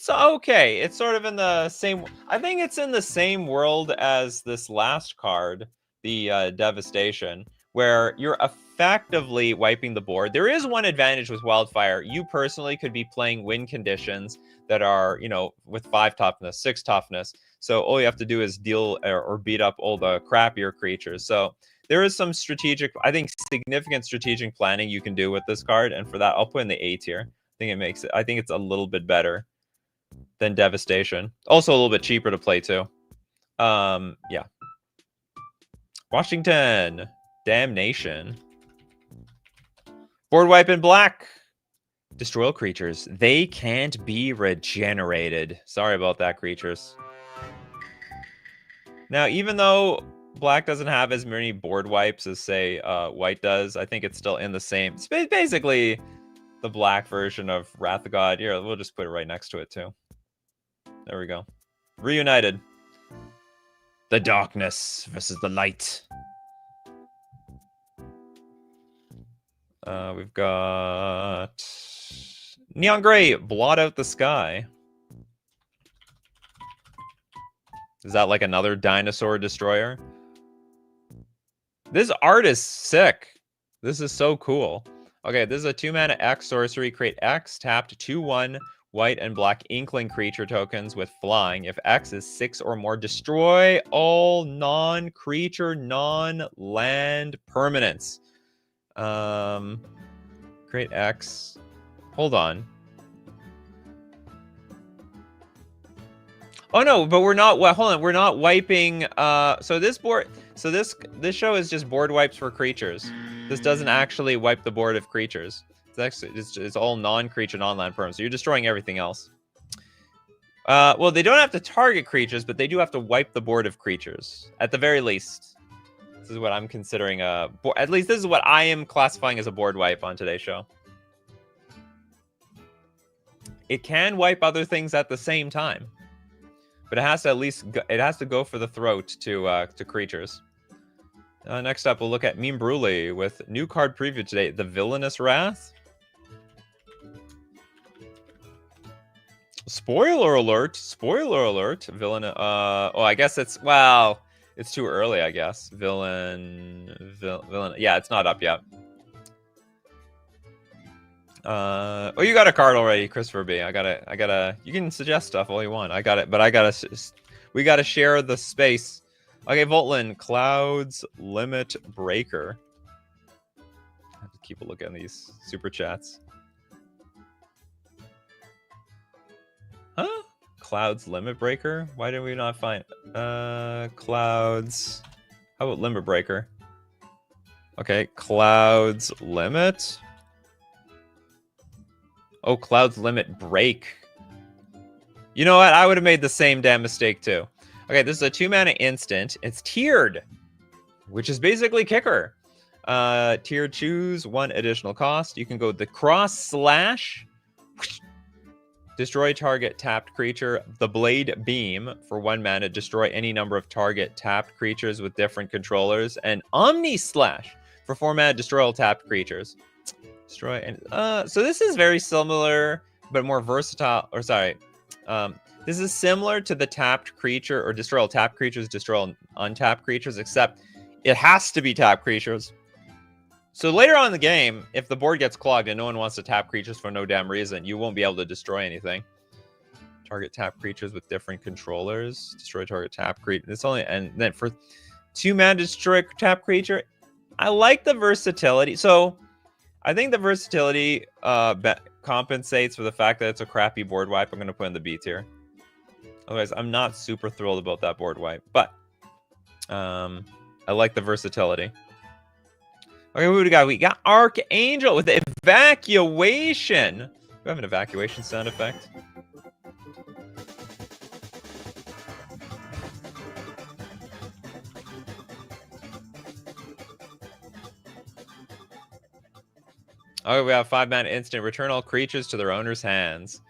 [SPEAKER 1] okay. It's sort of in the same... I think it's in the same world as this last card, the Devastation, where you're effectively wiping the board. There is one advantage with Wildfire. You personally could be playing win conditions that are, you know, with 5 toughness, 6 toughness. So all you have to do is deal or beat up all the crappier creatures. So there is some strategic, I think, significant strategic planning you can do with this card. And for that, I'll put in the A tier. I think it's a little bit better than Devastation. Also a little bit cheaper to play too. Yeah. Washington. Damnation. Board wipe in black. Destroy all creatures. They can't be regenerated. Sorry about that, creatures. Now, even though black doesn't have as many board wipes as, say, white does, I think it's still in the same... It's basically the black version of Wrath of God. Here, we'll just put it right next to it, too. There we go. Reunited. The darkness versus the light. We've got... Neon Gray, blot out the sky. Is that like another dinosaur destroyer? This art is sick. This is so cool. Okay, this is a 2 mana X sorcery. Create X tapped 2/1 white and black inkling creature tokens with flying. If X is 6 or more, destroy all non-creature, non-land permanents. Create X. Hold on. Oh no, but we're not. Well, hold on. We're not wiping. So this show is just board wipes for creatures. This doesn't actually wipe the board of creatures. It's all non-creature, non-land perms. So you're destroying everything else. Well, they don't have to target creatures, but they do have to wipe the board of creatures at the very least. This is what I'm considering at least this is what I am classifying as a board wipe on today's show. It can wipe other things at the same time, but it has to at least go for the throat to creatures. Next up, we'll look at Meme Brule with new card preview today, the Villainous Wrath. Spoiler alert! Spoiler alert! Villain. Oh, I guess it's too early. I guess villain. Yeah, it's not up yet. Oh, you got a card already, Christopher B. I gotta. You can suggest stuff all you want. I got it, but we gotta share the space. Okay, Voltlin, Clouds Limit Breaker. I have to keep a look at these super chats. Huh? Clouds Limit Breaker? Why did we not find Clouds? How about Limit Breaker? Okay, Clouds Limit. Oh, Clouds Limit Break. You know what? I would have made the same damn mistake too. Okay, this is a 2-mana instant. It's tiered, which is basically kicker. Tiered, choose 1 additional cost. You can go the cross slash. Destroy target tapped creature. The Blade Beam for 1 mana. Destroy any number of target tapped creatures with different controllers. And Omni Slash for 4 mana. Destroy all tapped creatures. Destroy. And so this is very similar, but more versatile. Or sorry, this is similar to the tapped creature or destroy all tapped creatures, destroy all untapped creatures, except it has to be tapped creatures. So later on in the game, if the board gets clogged and no one wants to tap creatures for no damn reason, you won't be able to destroy anything. Target tap creatures with different controllers. Destroy target tap creature. It's only, and then for 2 mana to destroy tap creature. I like the versatility. So I think the versatility compensates for the fact that it's a crappy board wipe. I'm going to put in the B tier. Otherwise, I'm not super thrilled about that board wipe, but I like the versatility. Okay, who do we got? We got Archangel with the evacuation. Do we have an evacuation sound effect? Okay, we have 5-mana instant. Return all creatures to their owner's hands.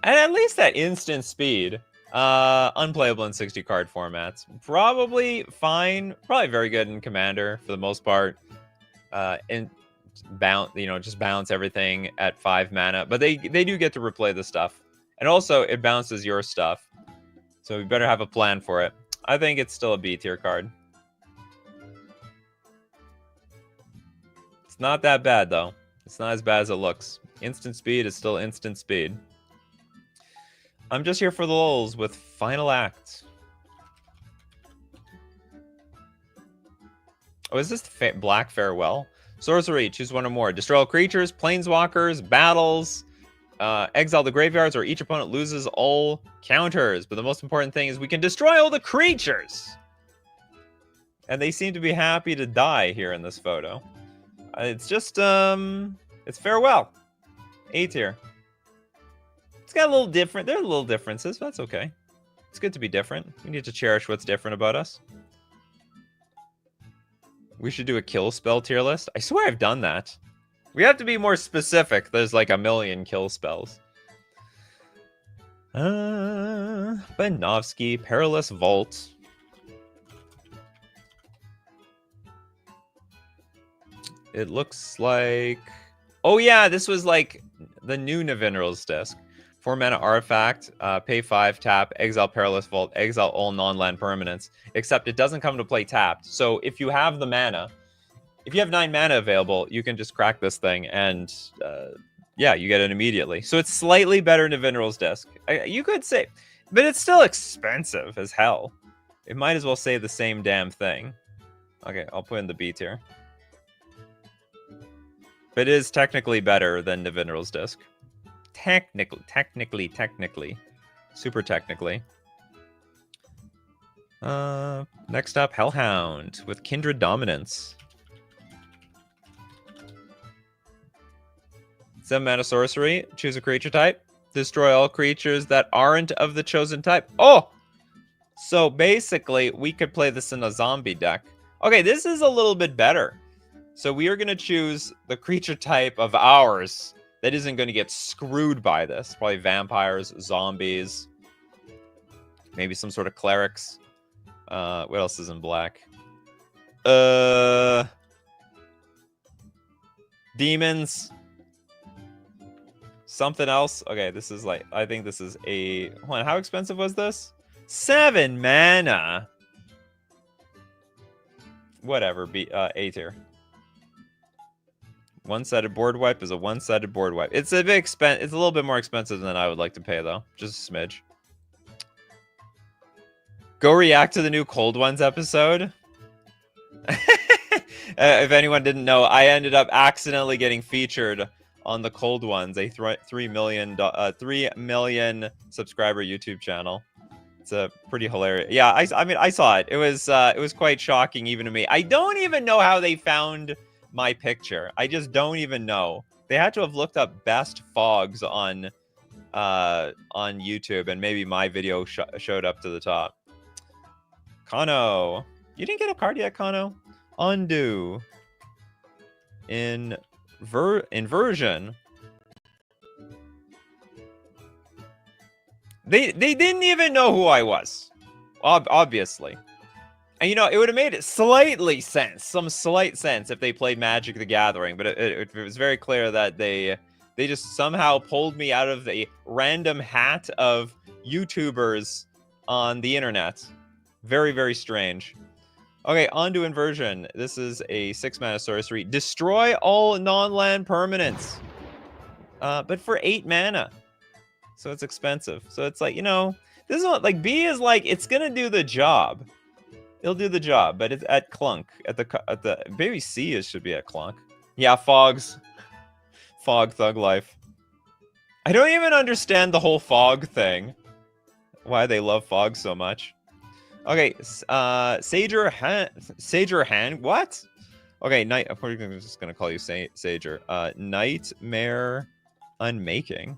[SPEAKER 1] And at least that instant speed. Unplayable in 60 card formats. Probably fine. Probably very good in Commander for the most part. And just bounce everything at 5 mana. But they do get to replay the stuff. And also, it bounces your stuff. So we better have a plan for it. I think it's still a B tier card. It's not that bad, though. It's not as bad as it looks. Instant speed is still instant speed. I'm just here for the lulz with Final Act. Oh, is this Black Farewell? Sorcery, choose 1 or more. Destroy all creatures, planeswalkers, battles, exile the graveyards, or each opponent loses all counters. But the most important thing is we can destroy all the creatures. And they seem to be happy to die here in this photo. It's just, it's Farewell. A tier. It's got a little different. There are little differences, but that's okay. It's good to be different. We need to cherish what's different about us. We should do a kill spell tier list. I swear I've done that. We have to be more specific. There's like 1,000,000 kill spells. Benovsky, Perilous Vault. It looks like... Oh yeah, this was like the new Navinral's disc. 4 mana artifact, pay 5, tap, exile Perilous Vault, exile all non-land permanents. Except it doesn't come to play tapped. So if you have the mana, if you have 9 mana available, you can just crack this thing and Yeah, you get it immediately. So it's slightly better than Mineral's Disc. You could say, but it's still expensive as hell. It might as well say the same damn thing. Okay, I'll put in the B tier. But it is technically better than the Mineral's Disc. Technically. Super technically. Next up, Hellhound with Kindred Dominance. 7-mana sorcery. Choose a creature type. Destroy all creatures that aren't of the chosen type. Oh! So basically, we could play this in a zombie deck. Okay, this is a little bit better. So we are going to choose the creature type of ours that isn't going to get screwed by this. Probably vampires, zombies, maybe some sort of clerics. What else is in black? Demons. Something else. Okay, this is like, I think this is a... Hold on, how expensive was this? 7 mana. Whatever, A tier. One-sided board wipe is a one-sided board wipe. It's a bit it's a little bit more expensive than I would like to pay, though. Just a smidge. Go react to the new Cold Ones episode. If anyone didn't know, I ended up accidentally getting featured on the Cold Ones, a 3 million subscriber YouTube channel. It's a pretty hilarious. Yeah, I mean, I saw it. It was quite shocking even to me. I don't even know how they found my picture. I just don't even know. They had to have looked up best fogs on YouTube, and maybe my video showed up to the top. Kano, you didn't get a card yet, Kano. Undo. Inversion. They didn't even know who I was, obviously. And, you know, it would have made it some slight sense if they played Magic the Gathering, but it was very clear that they just somehow pulled me out of a random hat of YouTubers on the internet. Very, very strange. Okay, on to Inversion. This is a 6-mana sorcery. Destroy all non-land permanents. But for 8 mana. So it's expensive. So it's like, you know, this is what, like, B is like, it's gonna do the job. It'll do the job, but it's at Clunk. At the maybe C should be at Clunk. Yeah, Fogs. Fog Thug Life. I don't even understand the whole Fog thing. Why they love Fog so much. Okay, Sager Hand. What? Okay, I'm just gonna call you Sager. Nightmare Unmaking.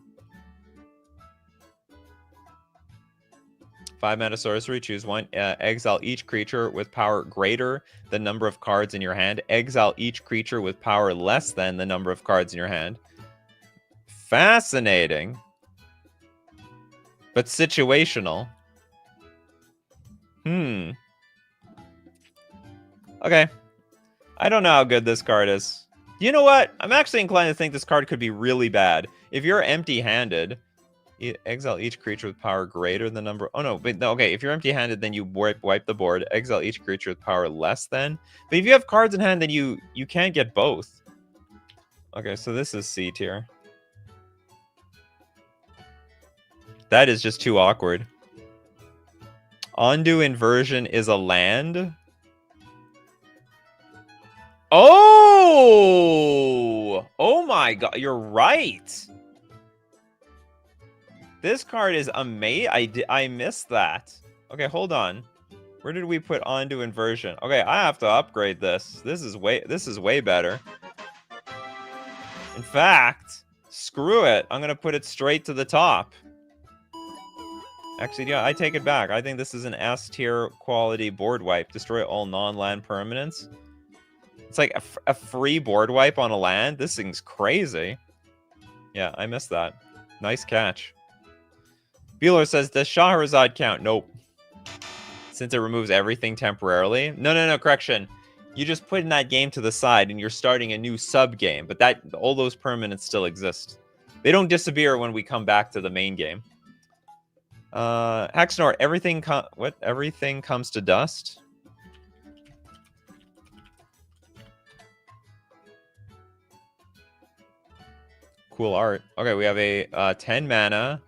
[SPEAKER 1] 5-mana sorcery, choose one. Exile each creature with power greater than number of cards in your hand. Exile each creature with power less than the number of cards in your hand. Fascinating. But situational. Okay. I don't know how good this card is. You know what? I'm actually inclined to think this card could be really bad. If you're empty-handed... Exile each creature with power greater than number... Oh, no. But, okay, if you're empty-handed, then you wipe the board. Exile each creature with power less than. But if you have cards in hand, then you can't get both. Okay, so this is C tier. That is just too awkward. Undo Inversion is a land? Oh! Oh my god, you're right! This card is amazing. I missed that. Okay, hold on. Where did we put Undo Inversion? Okay, I have to upgrade this. This is way better. In fact, screw it. I'm gonna put it straight to the top. Actually, yeah, I take it back. I think this is an S tier quality board wipe. Destroy all non-land permanents. It's like a free board wipe on a land. This thing's crazy. Yeah, I missed that. Nice catch. Bueller says, does Shahrazad count? Nope. Since it removes everything temporarily. No, correction. You just put in that game to the side and you're starting a new sub-game. But all those permanents still exist. They don't disappear when we come back to the main game. Hexnor, everything comes to dust? cool art. Okay, we have a 10 mana.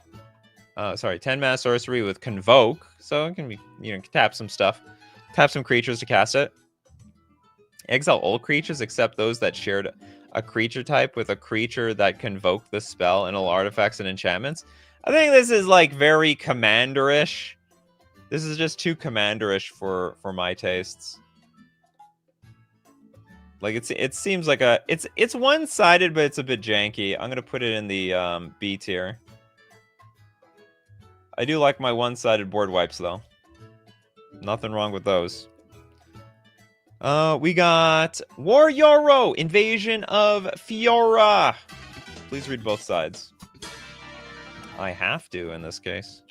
[SPEAKER 1] 10 mana sorcery with Convoke. So it can be, tap some stuff. Tap some creatures to cast it. Exile all creatures except those that shared a creature type with a creature that convoked the spell and all artifacts and enchantments. I think this is like very commander-ish. This is just too commander-ish for my tastes. Like it seems like it's one-sided, but it's a bit janky. I'm gonna put it in the B tier. I do like my one-sided board wipes though. Nothing wrong with those. We got War Yoro, Invasion of Fiora. Please read both sides. I have to in this case.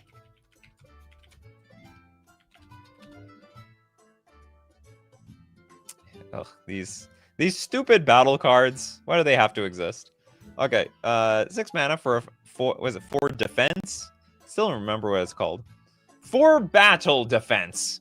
[SPEAKER 1] Ugh, these stupid battle cards. Why do they have to exist? Okay, 6 mana for 4. Was it 4 defense? Still don't remember what it's called. 4 battle defense.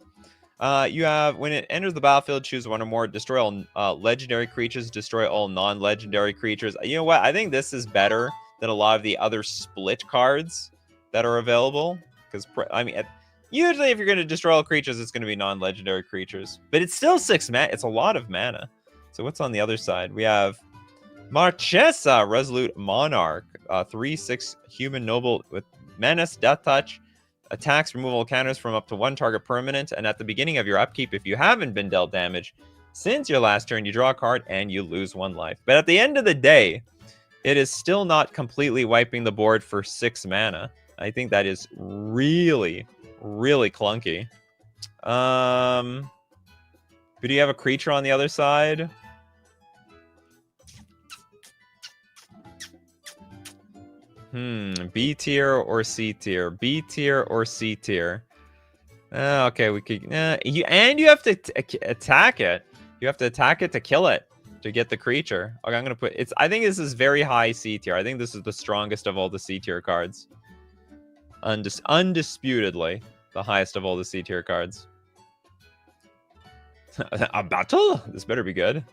[SPEAKER 1] You have, when it enters the battlefield, choose 1 or more. Destroy all legendary creatures. Destroy all non-legendary creatures. You know what? I think this is better than a lot of the other split cards that are available. Because, I mean, usually if you're going to destroy all creatures, it's going to be non-legendary creatures. But it's still 6 mana. It's a lot of mana. So what's on the other side? We have Marchesa, Resolute Monarch. 3/6 human noble with menace, death touch. Attacks, removal counters from up to 1 target permanent, and at the beginning of your upkeep, if you haven't been dealt damage since your last turn, you draw a card and you lose 1 life. But at the end of the day, it is still not completely wiping the board for 6 mana. I think that is really, really clunky. Do you have a creature on the other side? B tier or C tier? B tier or C tier? Okay, we could. You have to attack it. You have to attack it to kill it to get the creature. Okay, I'm gonna put it's. I think this is very high C tier. I think this is the strongest of all the C tier cards. Undisputedly, the highest of all the C tier cards. A battle? This better be good.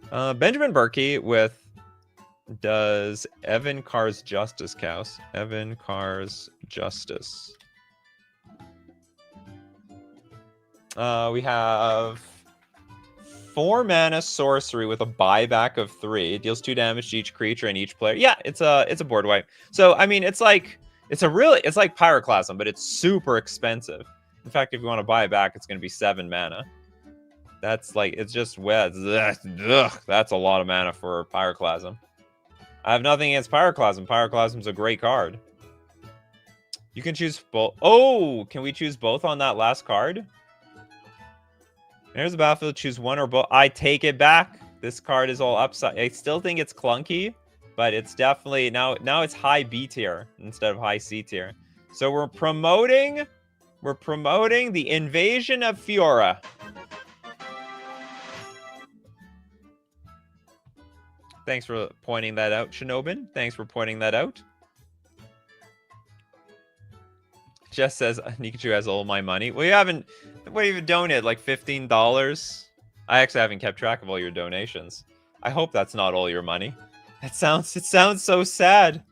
[SPEAKER 1] Benjamin Berkey with. Does Evan Carr's Justice count? Evan Carr's Justice. We have 4 mana sorcery with a buyback of 3. It deals 2 damage to each creature and each player. Yeah, it's a board wipe. So I mean, it's like Pyroclasm, but it's super expensive. In fact, if you want to buy it back, it's going to be 7 mana. That's like it's just wet. That's a lot of mana for Pyroclasm. I have nothing against Pyroclasm. Pyroclasm's a great card. You can choose both. Oh, can we choose both on that last card? There's a battlefield. Choose 1 or both. I take it back. This card is all upside. I still think it's clunky, but it's definitely now it's high B tier instead of high C tier. So we're promoting the Invasion of Fiora. Thanks for pointing that out, Shinobin. Thanks for pointing that out. Jess says Nikachu has all my money. Well, what have you donated? Like $15? I actually haven't kept track of all your donations. I hope that's not all your money. It sounds so sad.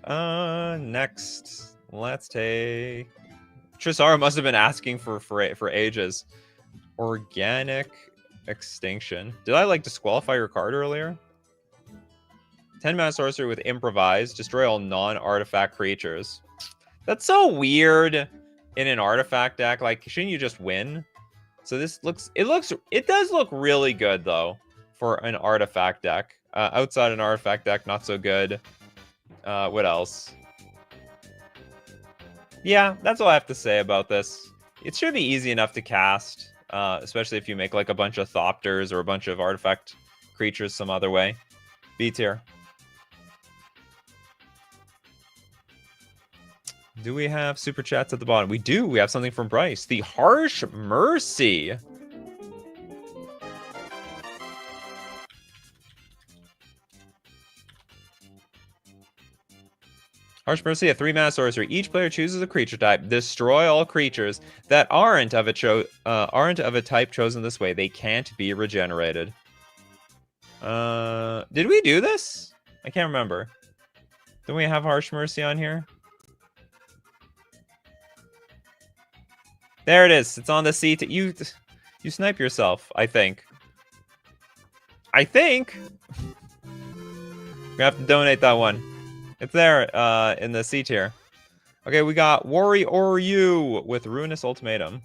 [SPEAKER 1] Next, let's take. Trisara must have been asking for ages. Organic Extinction. Did I like disqualify your card earlier? 10 mana sorcery with improvise. Destroy all non-artifact creatures. That's so weird in an artifact deck. Like, shouldn't you just win? So this it does look really good though for an artifact deck. Outside an artifact deck, not so good. What else? Yeah, that's all I have to say about this. It should be easy enough to cast. Especially if you make like a bunch of Thopters or a bunch of artifact creatures some other way. B tier. Do we have super chats at the bottom? We do. We have something from Bryce. The Harsh Mercy. Harsh Mercy, a 3 mana sorcery. Each player chooses a creature type. Destroy all creatures that aren't of a type chosen this way. They can't be regenerated. Did we do this? I can't remember. Don't we have Harsh Mercy on here? There it is. It's on the seat. You snipe yourself, I think. I think. We have to donate that one. It's there in the C tier. Okay, we got Warrior U with Ruinous Ultimatum.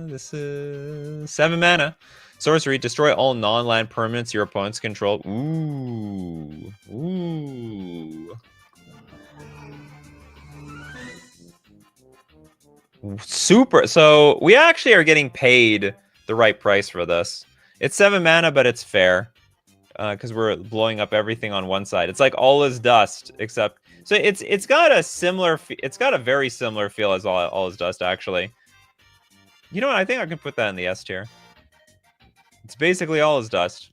[SPEAKER 1] This is 7 mana. Sorcery, destroy all non-land permanents your opponents control. Ooh. Ooh. Super. So we actually are getting paid the right price for this. It's 7 mana, but it's fair. Because we're blowing up everything on one side. It's like all is dust, except... So it's got a similar... It's got a very similar feel as all is dust, actually. You know what? I think I can put that in the S tier. It's basically all is dust.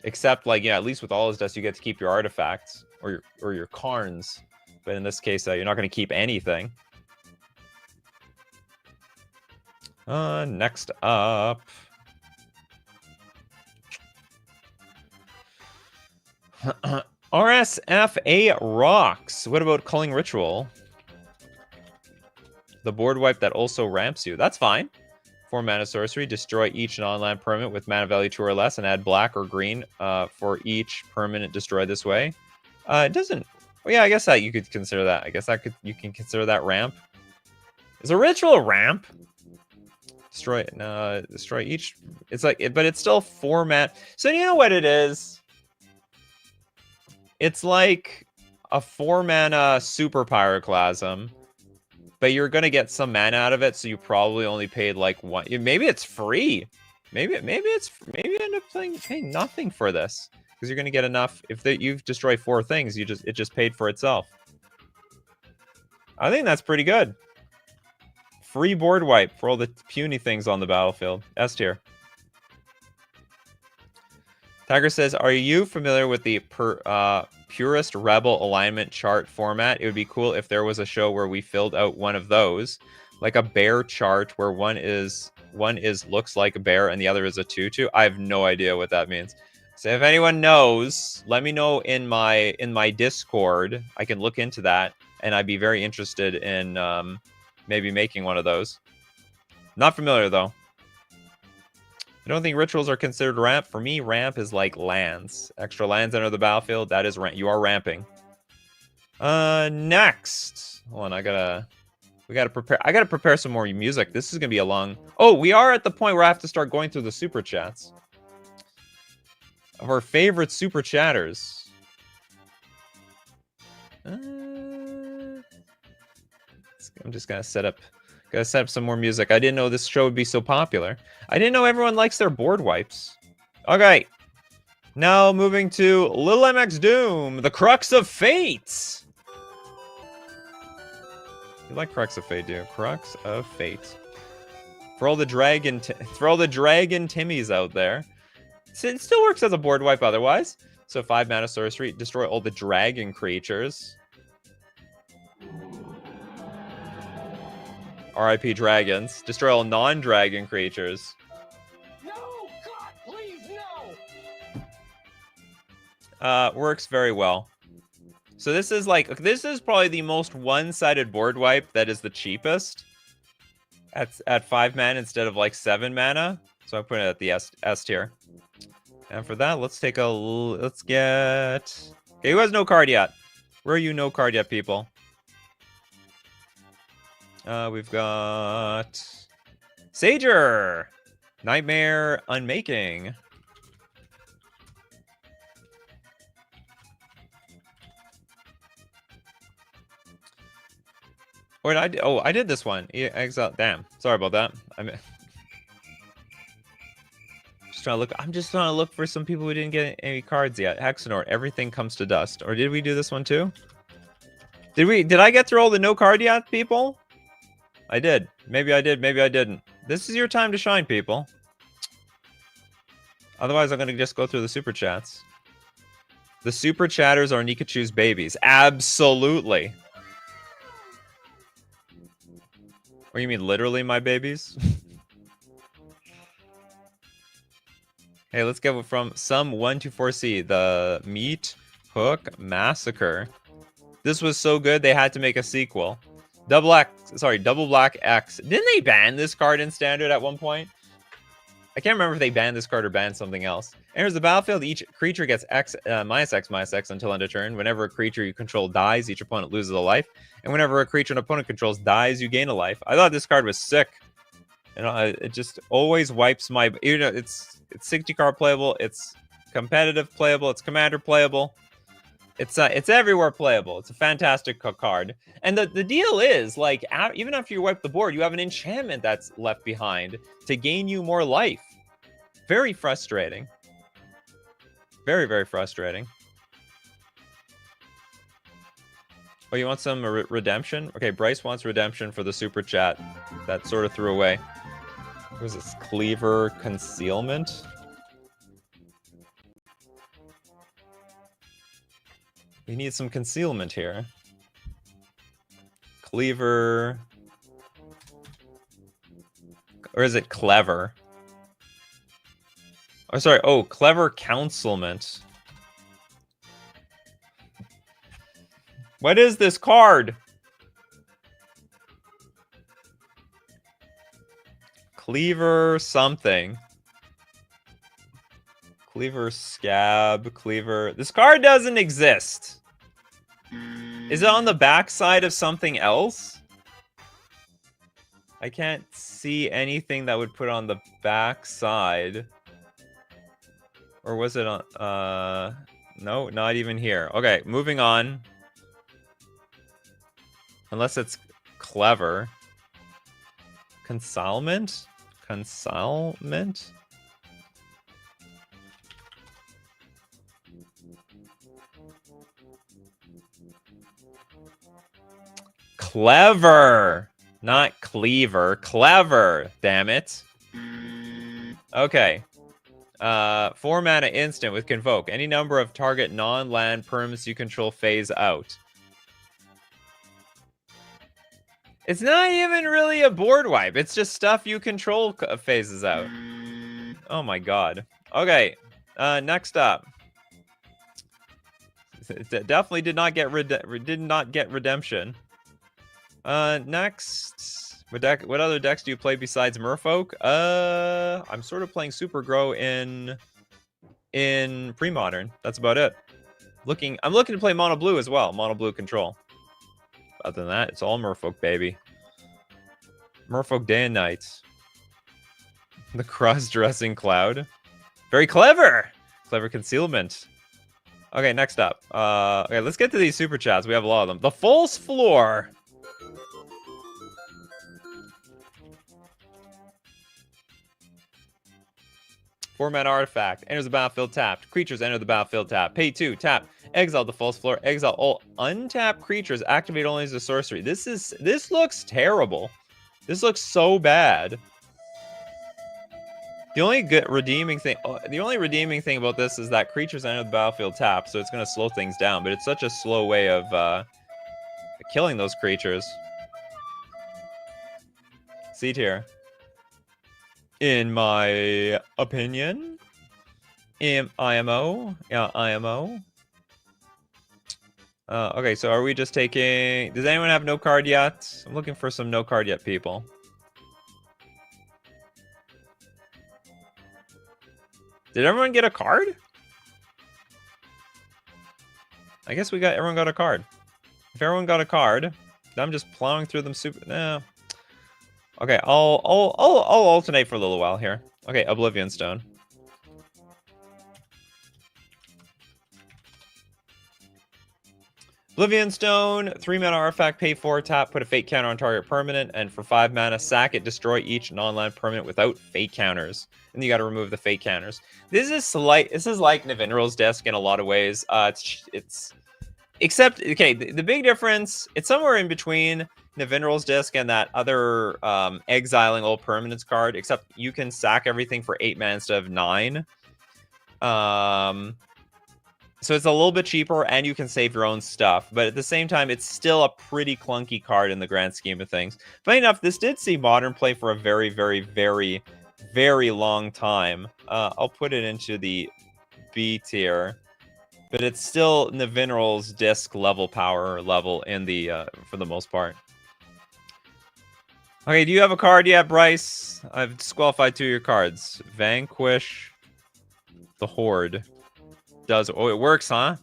[SPEAKER 1] Except, like, yeah, at least with all is dust, you get to keep your artifacts. Or your Karns. But in this case, you're not going to keep anything. Next up... RSFA rocks. What about Culling Ritual? The board wipe that also ramps you. That's fine. 4 mana sorcery. Destroy each non-land permanent with mana value 2 or less and add black or green for each permanent destroyed this way. It doesn't... Well, yeah, I guess that you could consider that. I guess you can consider that ramp. Is a ritual a ramp? Destroy each... It's like... But it's still 4 mana... So you know what it is? It's like a 4 mana super pyroclasm, but you're gonna get some mana out of it, so you probably only paid like 1. Maybe it's free. Maybe end up paying nothing for this because you're gonna get enough. If you've destroyed 4 things, it just paid for itself. I think that's pretty good. Free board wipe for all the puny things on the battlefield. S tier. Tiger says, are you familiar with the Purist Rebel alignment chart format? It would be cool if there was a show where we filled out one of those, like a bear chart where one looks like a bear and the other is a tutu. I have no idea what that means. So if anyone knows, let me know in my Discord. I can look into that, and I'd be very interested in maybe making one of those. Not familiar though. I don't think rituals are considered ramp. For me, ramp is like lands. Extra lands enter the battlefield. That is ramp. You are ramping. Next. Hold on, I gotta prepare some more music. This is gonna be a long... Oh, we are at the point where I have to start going through the super chats. Of our favorite super chatters. I'm just gonna set up some more music. I didn't know this show would be so popular. I didn't know everyone likes their board wipes. Okay. Now moving to Lil MX Doom, the Crux of Fate. You like Crux of Fate, do you? Crux of Fate. For all the dragon Timmies out there. It still works as a board wipe otherwise. So 5 mana sorcery, destroy all the dragon creatures. RIP dragons. Destroy all non-dragon creatures.
[SPEAKER 2] No! God, please, no!
[SPEAKER 1] Works very well. So this is probably the most one-sided board wipe that is the cheapest. At 5 mana instead of like 7 mana. So I'm putting it at the S tier. And for that, let's get... Okay, who has no card yet? Where are you no card yet, people? We've got Sager, Nightmare Unmaking. Wait, I did this one. Exile. Damn, sorry about that. I'm just trying to look for some people who didn't get any cards yet. Hexenor, everything comes to dust. Or did we do this one too? Did I get through all the no card yet, people? I did. Maybe I did. Maybe I didn't. This is your time to shine, people. Otherwise, I'm going to just go through the super chats. The super chatters are Nikachu's babies. Absolutely. Or you mean literally my babies? Hey, let's get from some 124C, the Meat Hook Massacre. This was so good they had to make a sequel. Double Black X. Didn't they ban this card in Standard at one point? I can't remember if they banned this card or banned something else. Enters the battlefield, each creature gets X, -X until end of turn. Whenever a creature you control dies, each opponent loses a life. And whenever a creature an opponent controls dies, you gain a life. I thought this card was sick. And it just always wipes my... You know, it's 60 card playable, it's competitive playable, it's commander playable. It's everywhere playable. It's a fantastic card. And the deal is, like, even after you wipe the board, you have an enchantment that's left behind to gain you more life. Very frustrating. Very, very frustrating. Oh, you want some redemption? Okay, Bryce wants redemption for the super chat that sort of threw away. What was this? Cleaver Concealment? We need some concealment here. Cleaver. Or is it Clever? Oh, sorry. Oh, Clever Counselment. What is this card? Cleaver something. Cleaver Scab, Cleaver... This card doesn't exist. Is it on the backside of something else? I can't see anything that would put on the backside. Or was it on... No, not even here. Okay, moving on. Unless it's Clever. Consignment? Consignment? Clever! Not Cleaver. Clever! Damn it. Okay. 4 mana instant with Convoke. Any number of target non-land perms you control phase out. It's not even really a board wipe. It's just stuff you control phases out. Oh my god. Okay. Next up. It definitely did not get redemption. Next, what other decks do you play besides Merfolk? I'm sort of playing Super Grow in Pre-Modern. That's about it. I'm looking to play Mono Blue as well. Mono Blue control. Other than that, it's all Merfolk, baby. Merfolk day and night. The cross-dressing cloud. Very clever. Clever concealment. Okay, next up. Okay, let's get to these super chats. We have a lot of them. The false floor. Four-mana artifact. Enters the battlefield tapped. Creatures enter the battlefield tapped. Pay 2. Tap. Exile the false floor. Exile all untapped creatures. Activate only as a sorcery. This looks terrible. This looks so bad. The only redeeming thing about this is that creatures enter the battlefield tapped, so it's going to slow things down. But it's such a slow way of killing those creatures. C tier. In my opinion. IMO. Yeah, IMO. Okay, so are we just taking... Does anyone have no card yet? I'm looking for some no card yet people. Did everyone get a card? I guess everyone got a card. If everyone got a card, I'm just plowing through them super... No. Okay, I'll alternate for a little while here. Okay, Oblivion Stone. Oblivion Stone, 3 mana artifact, pay 4, tap, put a fate counter on target permanent, and for 5 mana, sack it, destroy each non-land permanent without fate counters. And you got to remove the fate counters. This is like Navinral's Disc in a lot of ways. Except, okay, the big difference, it's somewhere in between Navinral's Disc and that other exiling all permanents card, except you can sack everything for 8 mana instead of 9. So it's a little bit cheaper, and you can save your own stuff. But at the same time, it's still a pretty clunky card in the grand scheme of things. Funny enough, this did see Modern play for a very, very, very, very long time. I'll put it into the B tier. But it's still Navineral's disc level power level in the for the most part. Okay, do you have a card yet, Bryce? I've disqualified 2 of your cards. Vanquish the Horde. Oh, it works, huh?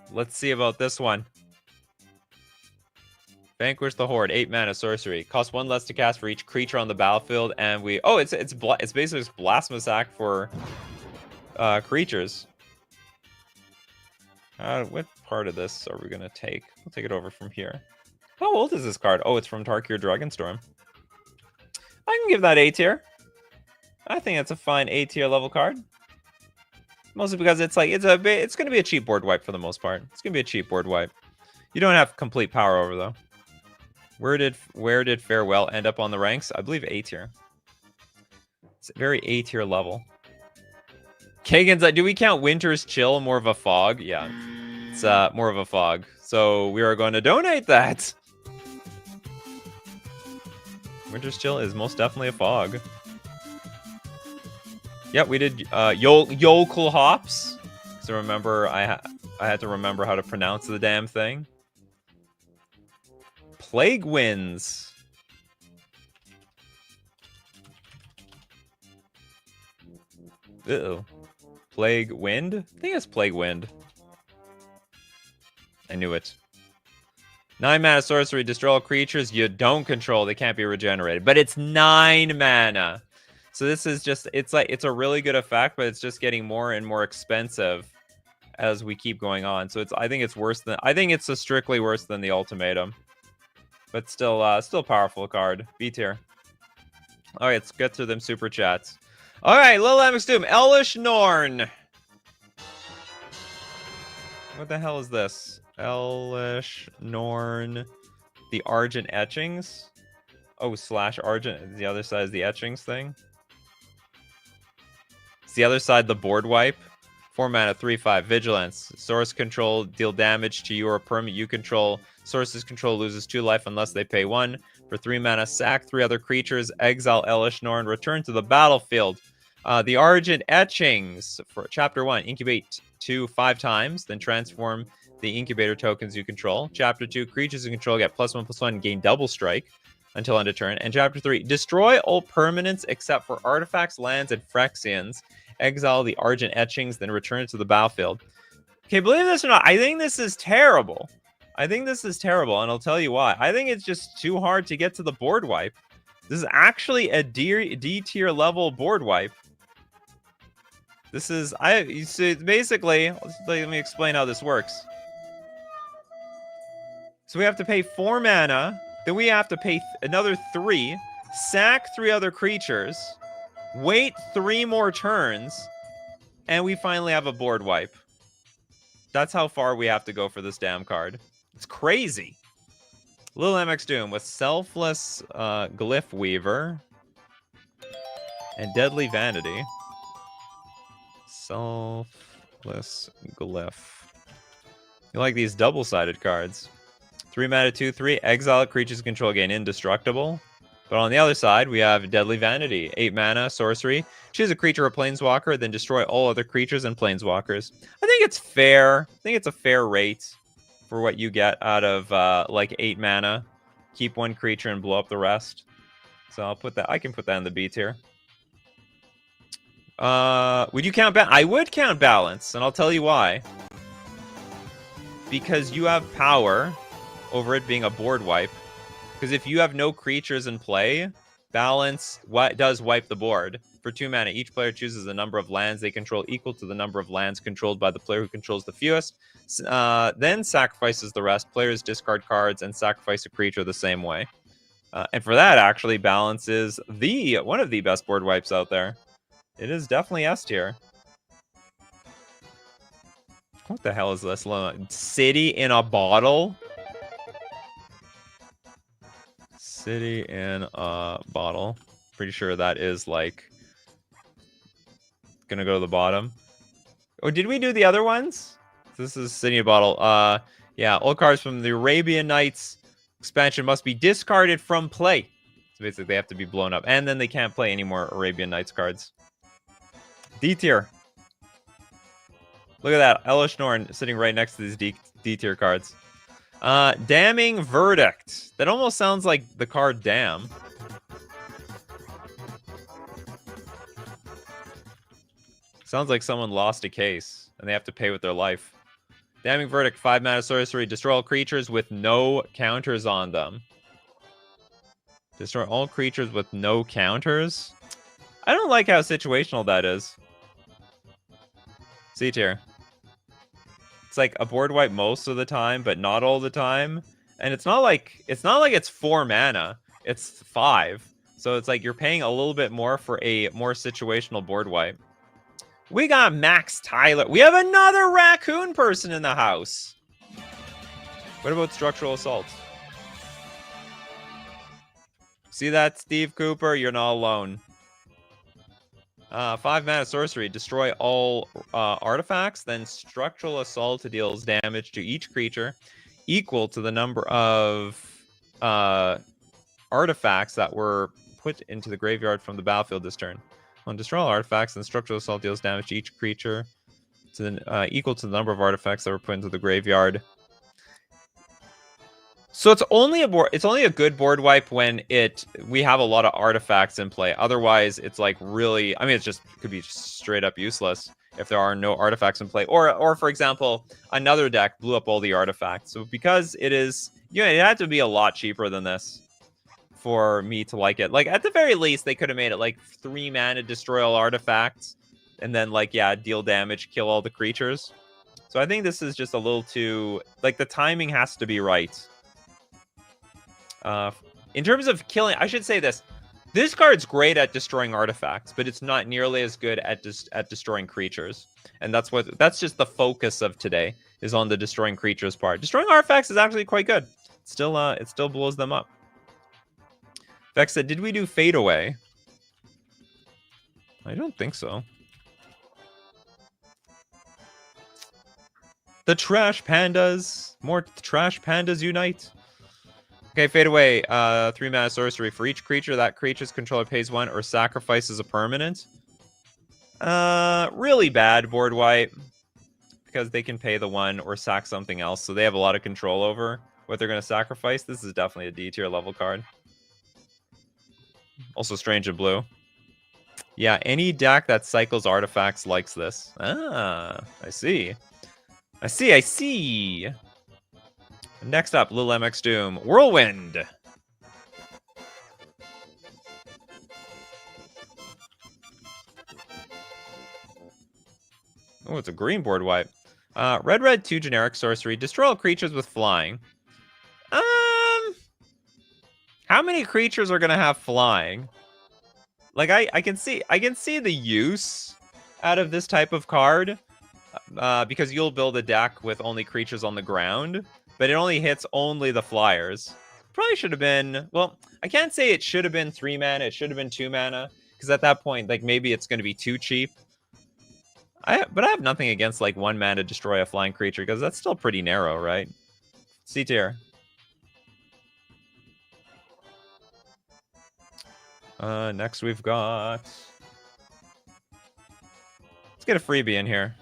[SPEAKER 1] Let's see about this one. Vanquish the Horde, 8 mana sorcery. Costs 1 less to cast for each creature on the battlefield, and we... Oh, it's basically just Blasphemous Act for creatures. What part of this are we gonna take? We'll take it over from here. How old is this card? Oh, it's from Tarkir Dragonstorm. I can give that A tier. I think that's a fine A tier level card. Mostly because it's like it's gonna be a cheap board wipe for the most part. It's gonna be a cheap board wipe. You don't have complete power over though. Where did Farewell end up on the ranks? I believe A tier. It's a very A tier level. Kagan's like, do we count Winter's Chill more of a fog? Yeah, it's more of a fog. So we are going to donate that. Winter's Chill is most definitely a fog. Yeah, we did Yokel Hops. So remember, I had to remember how to pronounce the damn thing. Plague Winds. Uh-oh. Plague Wind? I think it's Plague Wind. I knew it. 9 mana sorcery, destroy all creatures you don't control. They can't be regenerated. But it's 9 mana. So this is just, it's a really good effect, but it's just getting more and more expensive as we keep going on. So I think it's a strictly worse than the Ultimatum. But still powerful card. B tier. All right, let's get to them super chats. All right, Lil Amix Doom, Elish Norn. What the hell is this? Elish Norn, the Argent Etchings. Oh, slash Argent. The other side is the Etchings thing. It's the other side, the board wipe. 4 mana, 3/5. Vigilance. Source control, deal damage to you or a permanent you control. Source's control loses 2 life unless they pay 1. For 3 mana, sack 3 other creatures, exile Elish Norn, return to the battlefield. The Argent Etchings for Chapter 1, incubate 2 5 times, then transform the incubator tokens you control. Chapter 2, creatures you control get +1/+1, gain double strike until end of turn. And Chapter 3, destroy all permanents except for artifacts, lands, and Phyrexians. Exile the Argent Etchings, then return it to the battlefield. Okay, believe this or not, I think this is terrible. And I'll tell you why. I think it's just too hard to get to the board wipe. This is actually a D tier level board wipe. This is, so basically, let me explain how this works. So we have to pay 4 mana, then we have to pay another 3, sack 3 other creatures, wait 3 more turns, and we finally have a board wipe. That's how far we have to go for this damn card. It's crazy. Lil MX Doom with Selfless Glyph Weaver and Deadly Vanity. Selfless Glyph. You like these double-sided cards. 3 mana, 2/3. Exile creatures control gain indestructible. But on the other side, we have Deadly Vanity. 8 mana, sorcery. Choose a creature or planeswalker, then destroy all other creatures and planeswalkers. I think it's fair. I think it's a fair rate for what you get out of like 8 mana. Keep 1 creature and blow up the rest. So I'll put that. I can put that in the B tier. Would you count I would count balance, and I'll tell you why. Because you have power over it being a board wipe. Because if you have no creatures in play, balance does wipe the board. For 2 mana, each player chooses a number of lands they control equal to the number of lands controlled by the player who controls the fewest. Then sacrifices the rest. Players discard cards and sacrifice a creature the same way. And for that, actually, balance is one of the best board wipes out there. It is definitely S tier. What the hell is this? City in a bottle? City in a bottle. Pretty sure that is like gonna go to the bottom. Oh, did we do the other ones? This is Sydney Bottle. Yeah, all cards from the Arabian Nights expansion must be discarded from play. So basically, they have to be blown up, and then they can't play any more Arabian Nights cards. D tier. Look at that, Elish Norn sitting right next to these D tier cards. Damning Verdict. That almost sounds like the card Damn. Sounds like someone lost a case and they have to pay with their life. Damning Verdict, 5 mana sorcery. Destroy all creatures with no counters on them. Destroy all creatures with no counters? I don't like how situational that is. C tier. It's like a board wipe most of the time, but not all the time. And it's not like it's 4 mana. It's 5. So it's like you're paying a little bit more for a more situational board wipe. We got Max Tyler. We have another raccoon person in the house. What about Structural Assault? See that, Steve Cooper? You're not alone. 5 mana sorcery. Destroy all artifacts. Then Structural Assault deals damage to each creature equal to the number of artifacts that were put into the graveyard from the battlefield this turn. On destroy all artifacts, then Structural Assault deals damage to each creature to the, equal to the number of artifacts that were put into the graveyard. So it's only a good board wipe when we have a lot of artifacts in play. Otherwise, it's like really, I mean, it could be straight up useless if there are no artifacts in play. Or for example, another deck blew up all the artifacts. So because it is, it had to be a lot cheaper than this for me to like it. Like at the very least, they could have made it like 3 mana, destroy all artifacts, and then like, yeah, deal damage, kill all the creatures. So I think this is just a little too, like the timing has to be right. In terms of killing, I should say this. This card's great at destroying artifacts, but it's not nearly as good at destroying creatures. And that's just the focus of today, is on the destroying creatures part. Destroying artifacts is actually quite good. It still blows them up. Vex said, did we do Fade Away? I don't think so. The Trash Pandas. More Trash Pandas unite. Okay, Fade Away. 3 mana sorcery. For each creature, that creature's controller pays 1 or sacrifices a permanent. Really bad board wipe. Because they can pay the 1 or sack something else. So they have a lot of control over what they're going to sacrifice. This is definitely a D tier level card. Also Strange in Blue. Yeah, any deck that cycles artifacts likes this. Ah, I see. I see. Next up, Lil MX Doom. Whirlwind. Oh, it's a green board wipe. Red, 2 generic sorcery. Destroy all creatures with flying. How many creatures are gonna have flying? Like I can see the use out of this type of card, because you'll build a deck with only creatures on the ground, but it only hits the flyers. Probably should have been, well, I can't say it should have been 3 mana. It should have been 2 mana, because at that point, like maybe it's going to be too cheap. But I have nothing against like 1 mana destroy a flying creature, because that's still pretty narrow, right? C tier. Next we've got... Let's get a freebie in here.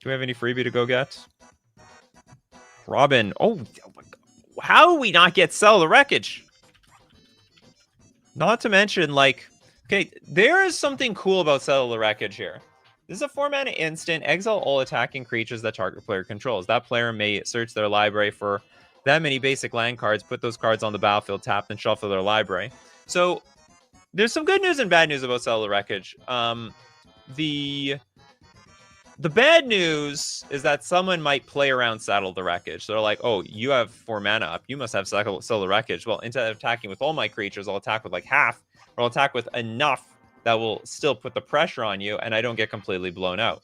[SPEAKER 1] Do we have any freebie to go get? Robin. Oh, how do we not get Sell the Wreckage? Not to mention, like... Okay, there is something cool about Settle the Wreckage here. This is a 4 mana instant. Exile all attacking creatures that target player controls. That player may search their library for that many basic land cards, put those cards on the battlefield, tap, and shuffle their library. So there's some good news and bad news about Settle the Wreckage. The bad news is that someone might play around Settle the Wreckage. So they're like, oh, you have 4 mana up. You must have Settle the Wreckage. Well, instead of attacking with all my creatures, I'll attack with like half, or I'll attack with enough that will still put the pressure on you, and I don't get completely blown out.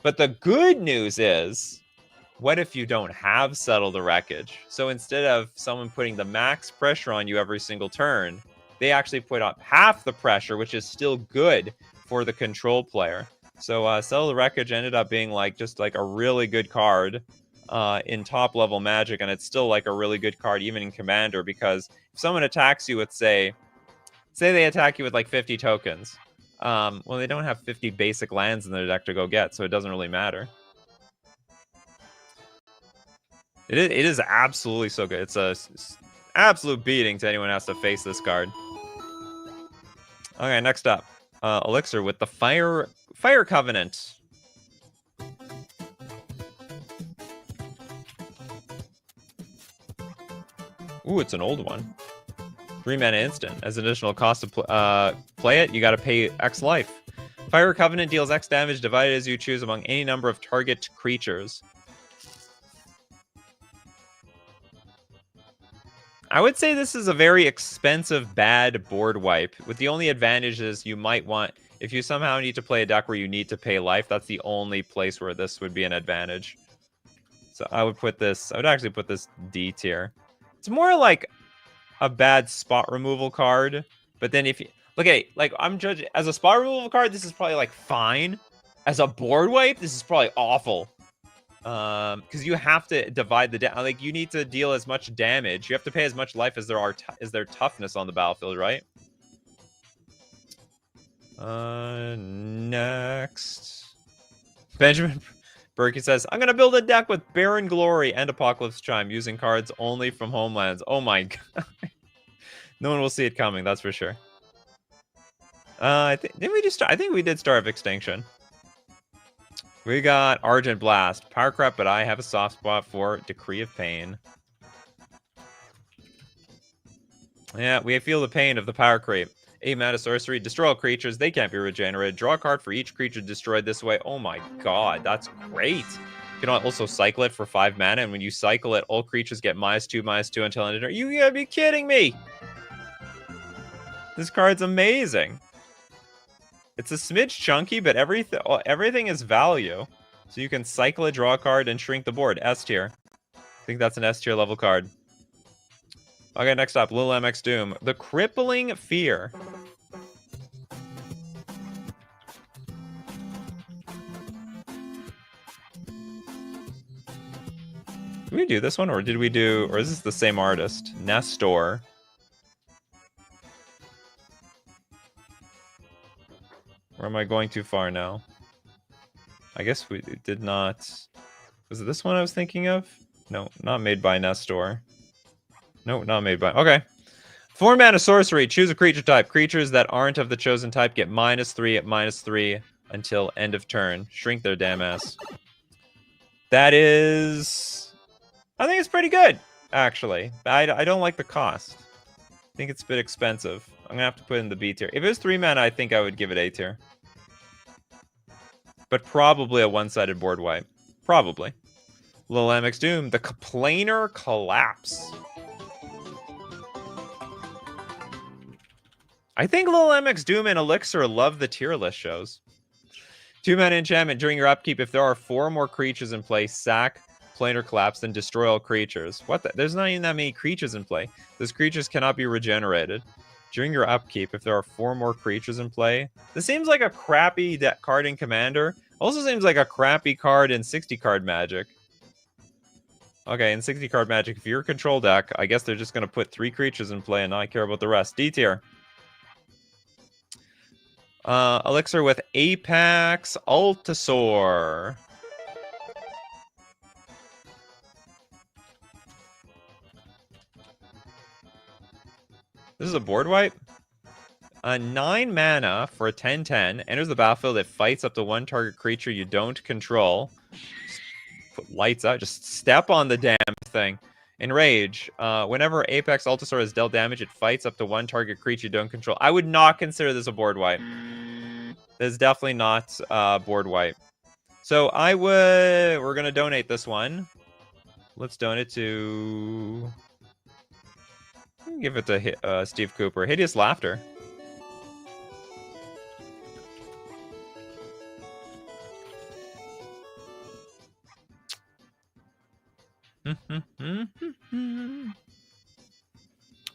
[SPEAKER 1] But the good news is, what if you don't have Settle the Wreckage? So instead of someone putting the max pressure on you every single turn, they actually put up half the pressure, which is still good for the control player. So Settle the Wreckage ended up being like just like a really good card in top level Magic, and it's still like a really good card even in Commander, because if someone attacks you with say they attack you with like 50 tokens, well, they don't have 50 basic lands in their deck to go get, so it doesn't really matter. It is absolutely so good. It's a absolute beating to anyone who has to face this card. Okay, next up, Elixir with the Fire Covenant. Ooh, it's an old one. 3-mana instant. As an additional cost to play it, you got to pay X life. Fire Covenant deals X damage divided as you choose among any number of target creatures. I would say this is a very expensive, bad board wipe. With the only advantage is you might want, if you somehow need to play a deck where you need to pay life, that's the only place where this would be an advantage. So I would actually put this D tier. It's more like a bad spot removal card. But then if you look at it, like I'm judging as a spot removal card, this is probably like fine. As a board wipe, this is probably awful. Because you have to divide the like you need to deal as much damage. You have to pay as much life as their toughness on the battlefield, right? Next, Benjamin Berkey says, "I'm gonna build a deck with Barren Glory and Apocalypse Chime using cards only from Homelands." Oh my god, no one will see it coming. That's for sure. I think we did Star of Extinction. We got Argent Blast. Power crap, but I have a soft spot for Decree of Pain. Yeah, we feel the pain of the power creep. 8-mana sorcery. Destroy all creatures. They can't be regenerated. Draw a card for each creature destroyed this way. Oh my god, that's great. You can also cycle it for 5 mana, and when you cycle it, all creatures get -2/-2 until end of turn. You gotta be kidding me! This card's amazing. It's a smidge chunky, but everything is value. So you can cycle it, draw a card, and shrink the board. S tier. I think that's an S tier level card. Okay, next up, Lil MX Doom. The Crippling Fear. Did we do this one, or is this the same artist? Nestor. Or am I going too far now? I guess we did not... Was it this one I was thinking of? No, not made by Nestor. No, not made by... Okay. 4-mana sorcery. Choose a creature type. Creatures that aren't of the chosen type get -3 at -3 until end of turn. Shrink their damn ass. That is... I think it's pretty good, actually. I don't like the cost. I think it's a bit expensive. I'm gonna have to put it in the B tier. If it was 3 mana, I think I would give it A tier. But probably a one-sided board wipe. Probably. Lil MX Doom, the Planar Collapse. I think Lil MX Doom and Elixir love the tier list shows. 2-mana enchantment. During your upkeep, if there are 4 more creatures in play, sack Planar Collapse, then destroy all creatures. What the? There's not even that many creatures in play. Those creatures cannot be regenerated. During your upkeep, if there are 4 more creatures in play. This seems like a crappy card in Commander. Also seems like a crappy card in 60-card Magic. Okay, in 60-card Magic, if you're a control deck, I guess they're just going to put 3 creatures in play and not care about the rest. D tier. Elixir with Apex Altasaur. This is a board wipe. 9 mana for a 10/10. Enters the battlefield. It fights up to 1 target creature you don't control. Just put lights out. Just step on the damn thing. Enrage. Whenever Apex Altasaur is dealt damage, it fights up to 1 target creature you don't control. I would not consider this a board wipe. This is definitely not a board wipe. So we're going to donate this one. Let's donate to... Give it to Steve Cooper. Hideous Laughter.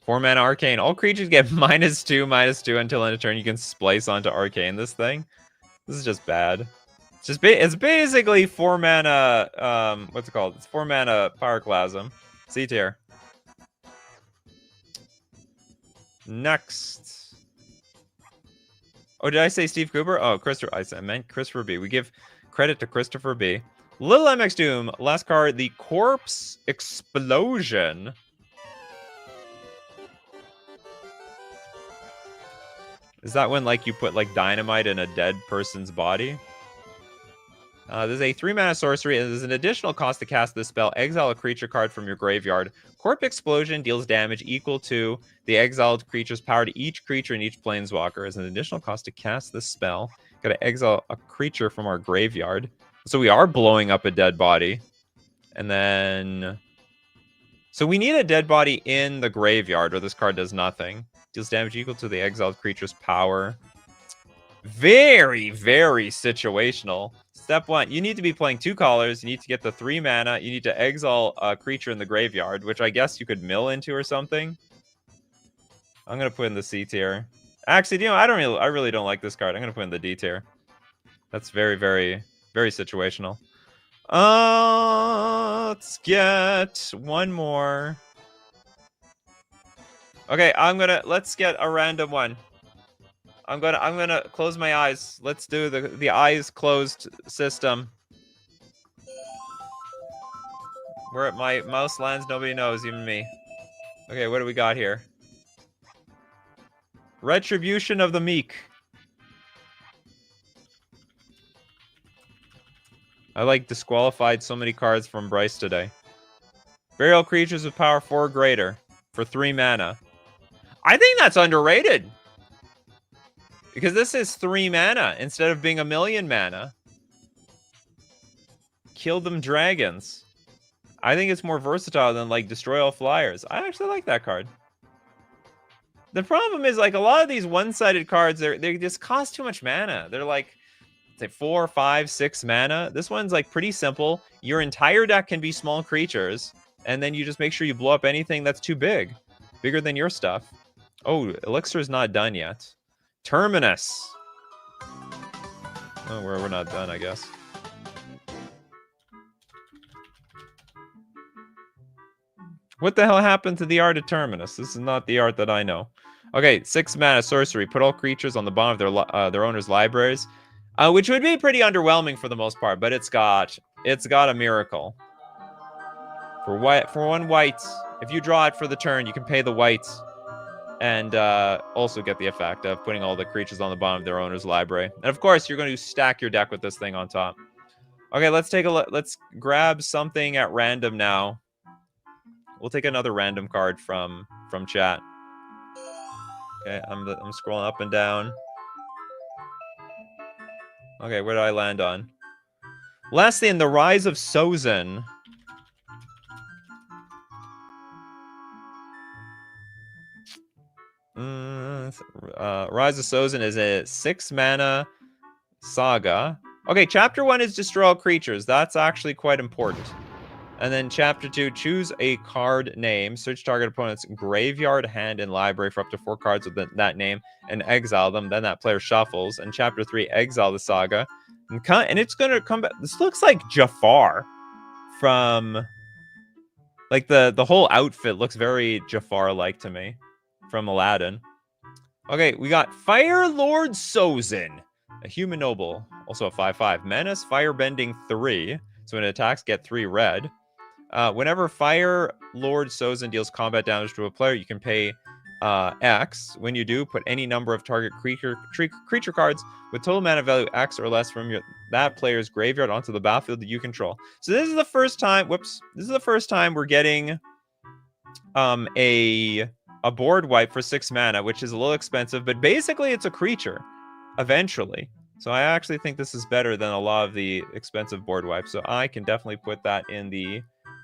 [SPEAKER 1] Four-mana Arcane. All creatures get -2/-2 until end of turn. You can splice onto Arcane this thing. This is just bad. It's basically 4 mana. What's it called? It's 4 mana Pyroclasm. C tier. Next. Oh, did I say Steve Cooper? Oh, Christopher. I meant Christopher B. We give credit to Christopher B. Little MX Doom. Last card, the Corpse Explosion. Is that when, like, you put, like, dynamite in a dead person's body? There's a 3 mana sorcery, and there's an additional cost to cast this spell. Exile a creature card from your graveyard. Corpse Explosion deals damage equal to the exiled creature's power to each creature and each planeswalker. There's an additional cost to cast this spell. Gotta exile a creature from our graveyard. So we are blowing up a dead body. And then... So we need a dead body in the graveyard, or this card does nothing. Deals damage equal to the exiled creature's power. Very, very situational. Step 1, you need to be playing 2 colors. You need to get the 3 mana. You need to exile a creature in the graveyard, which I guess you could mill into or something. I'm gonna put in the C tier. Actually, you know, I really don't like this card. I'm gonna put in the D tier. That's very, very, very situational. Let's get one more. Okay, let's get a random one. I'm gonna close my eyes. Let's do the eyes closed system. Where my mouse lands, nobody knows, even me. Okay, what do we got here? Retribution of the Meek. I like disqualified so many cards from Bryce today. Burial creatures with power 4 or greater for 3 mana. I think that's underrated. Because this is 3 mana instead of being 1,000,000 mana. Kill them dragons. I think it's more versatile than, like, Destroy All Flyers. I actually like that card. The problem is, like, a lot of these one-sided cards, they just cost too much mana. They're like, say, 4, 5, 6 mana. This one's, like, pretty simple. Your entire deck can be small creatures, and then you just make sure you blow up anything that's too big. Bigger than your stuff. Oh, Elixir's not done yet. Terminus. Oh, we're not done, I guess. What the hell happened to the art of Terminus? This is not the art that I know. Okay, 6 mana sorcery. Put all creatures on the bottom of their owner's libraries, which would be pretty underwhelming for the most part. But it's got a miracle. For 1 white, if you draw it for the turn, you can pay the white, and also get the effect of putting all the creatures on the bottom of their owner's library. And of course, you're going to stack your deck with this thing on top. Okay, let's take a look. Let's grab something at random now. We'll take another random card from chat. Okay, I'm scrolling up and down. Okay, where did I land on? Lastly, in the Rise of Sozin. Rise of Sozin is a 6 mana saga. Okay, chapter 1 is destroy all creatures. That's actually quite important. And then chapter 2, choose a card name. Search target opponent's graveyard, hand, and library for up to 4 cards with that name and exile them. Then that player shuffles. And chapter 3, exile the saga. And it's going to come back. This looks like Jafar from... Like, the whole outfit looks very Jafar-like to me from Aladdin. Okay, we got Fire Lord Sozin, a human noble. Also a 5/5. Menace, Firebending 3. So when it attacks, get 3 red. Whenever Fire Lord Sozin deals combat damage to a player, you can pay X. When you do, put any number of target creature cards with total mana value X or less from that player's graveyard onto the battlefield that you control. So this is the first time. Whoops! This is the first time we're getting a board wipe for 6 mana, which is a little expensive, but basically it's a creature eventually. So I actually think this is better than a lot of the expensive board wipes. So I can definitely put that in the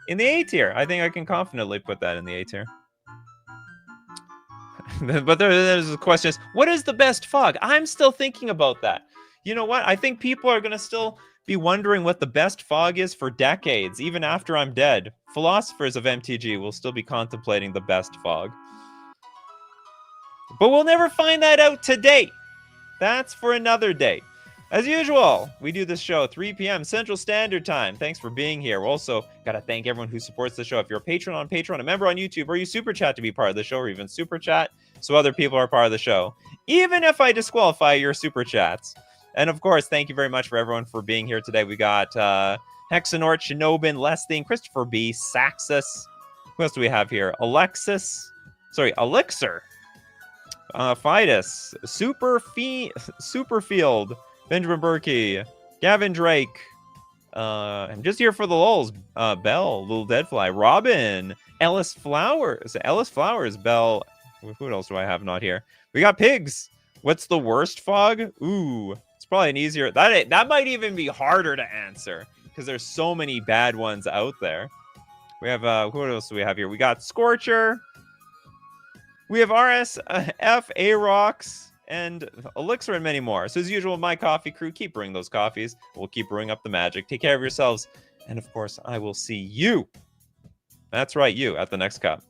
[SPEAKER 1] A tier. I think I can confidently put that in the A tier. But there's the question is, what is the best fog? I'm still thinking about that. You know what? I think people are going to still be wondering what the best fog is for decades, even after I'm dead. Philosophers of MTG will still be contemplating the best fog. But we'll never find that out today. That's for another day. As usual, we do this show 3 p.m. Central Standard Time. Thanks for being here. We also got to thank everyone who supports the show. If you're a patron on Patreon, a member on YouTube, or you super chat to be part of the show, or even super chat so other people are part of the show, even if I disqualify your super chats. And of course, thank you very much for everyone for being here today. We got Hexanort, Shinobin, Lesthine, Christopher B, Saxus. Who else do we have here? Elixir. Fidus, Superfield, Benjamin Berkey, Gavin Drake. I'm just here for the lulz. Bell, Little Deadfly, Robin, Ellis Flowers, Bell. Who else do I have not here? We got Pigs. What's the worst fog? Ooh, it's probably an easier. That might even be harder to answer because there's so many bad ones out there. We have who else do we have here? We got Scorcher. We have RSF, Arox, and Elixir, and many more. So as usual, my coffee crew, keep brewing those coffees. We'll keep brewing up the magic. Take care of yourselves. And of course, I will see you. That's right, you, at the next cup.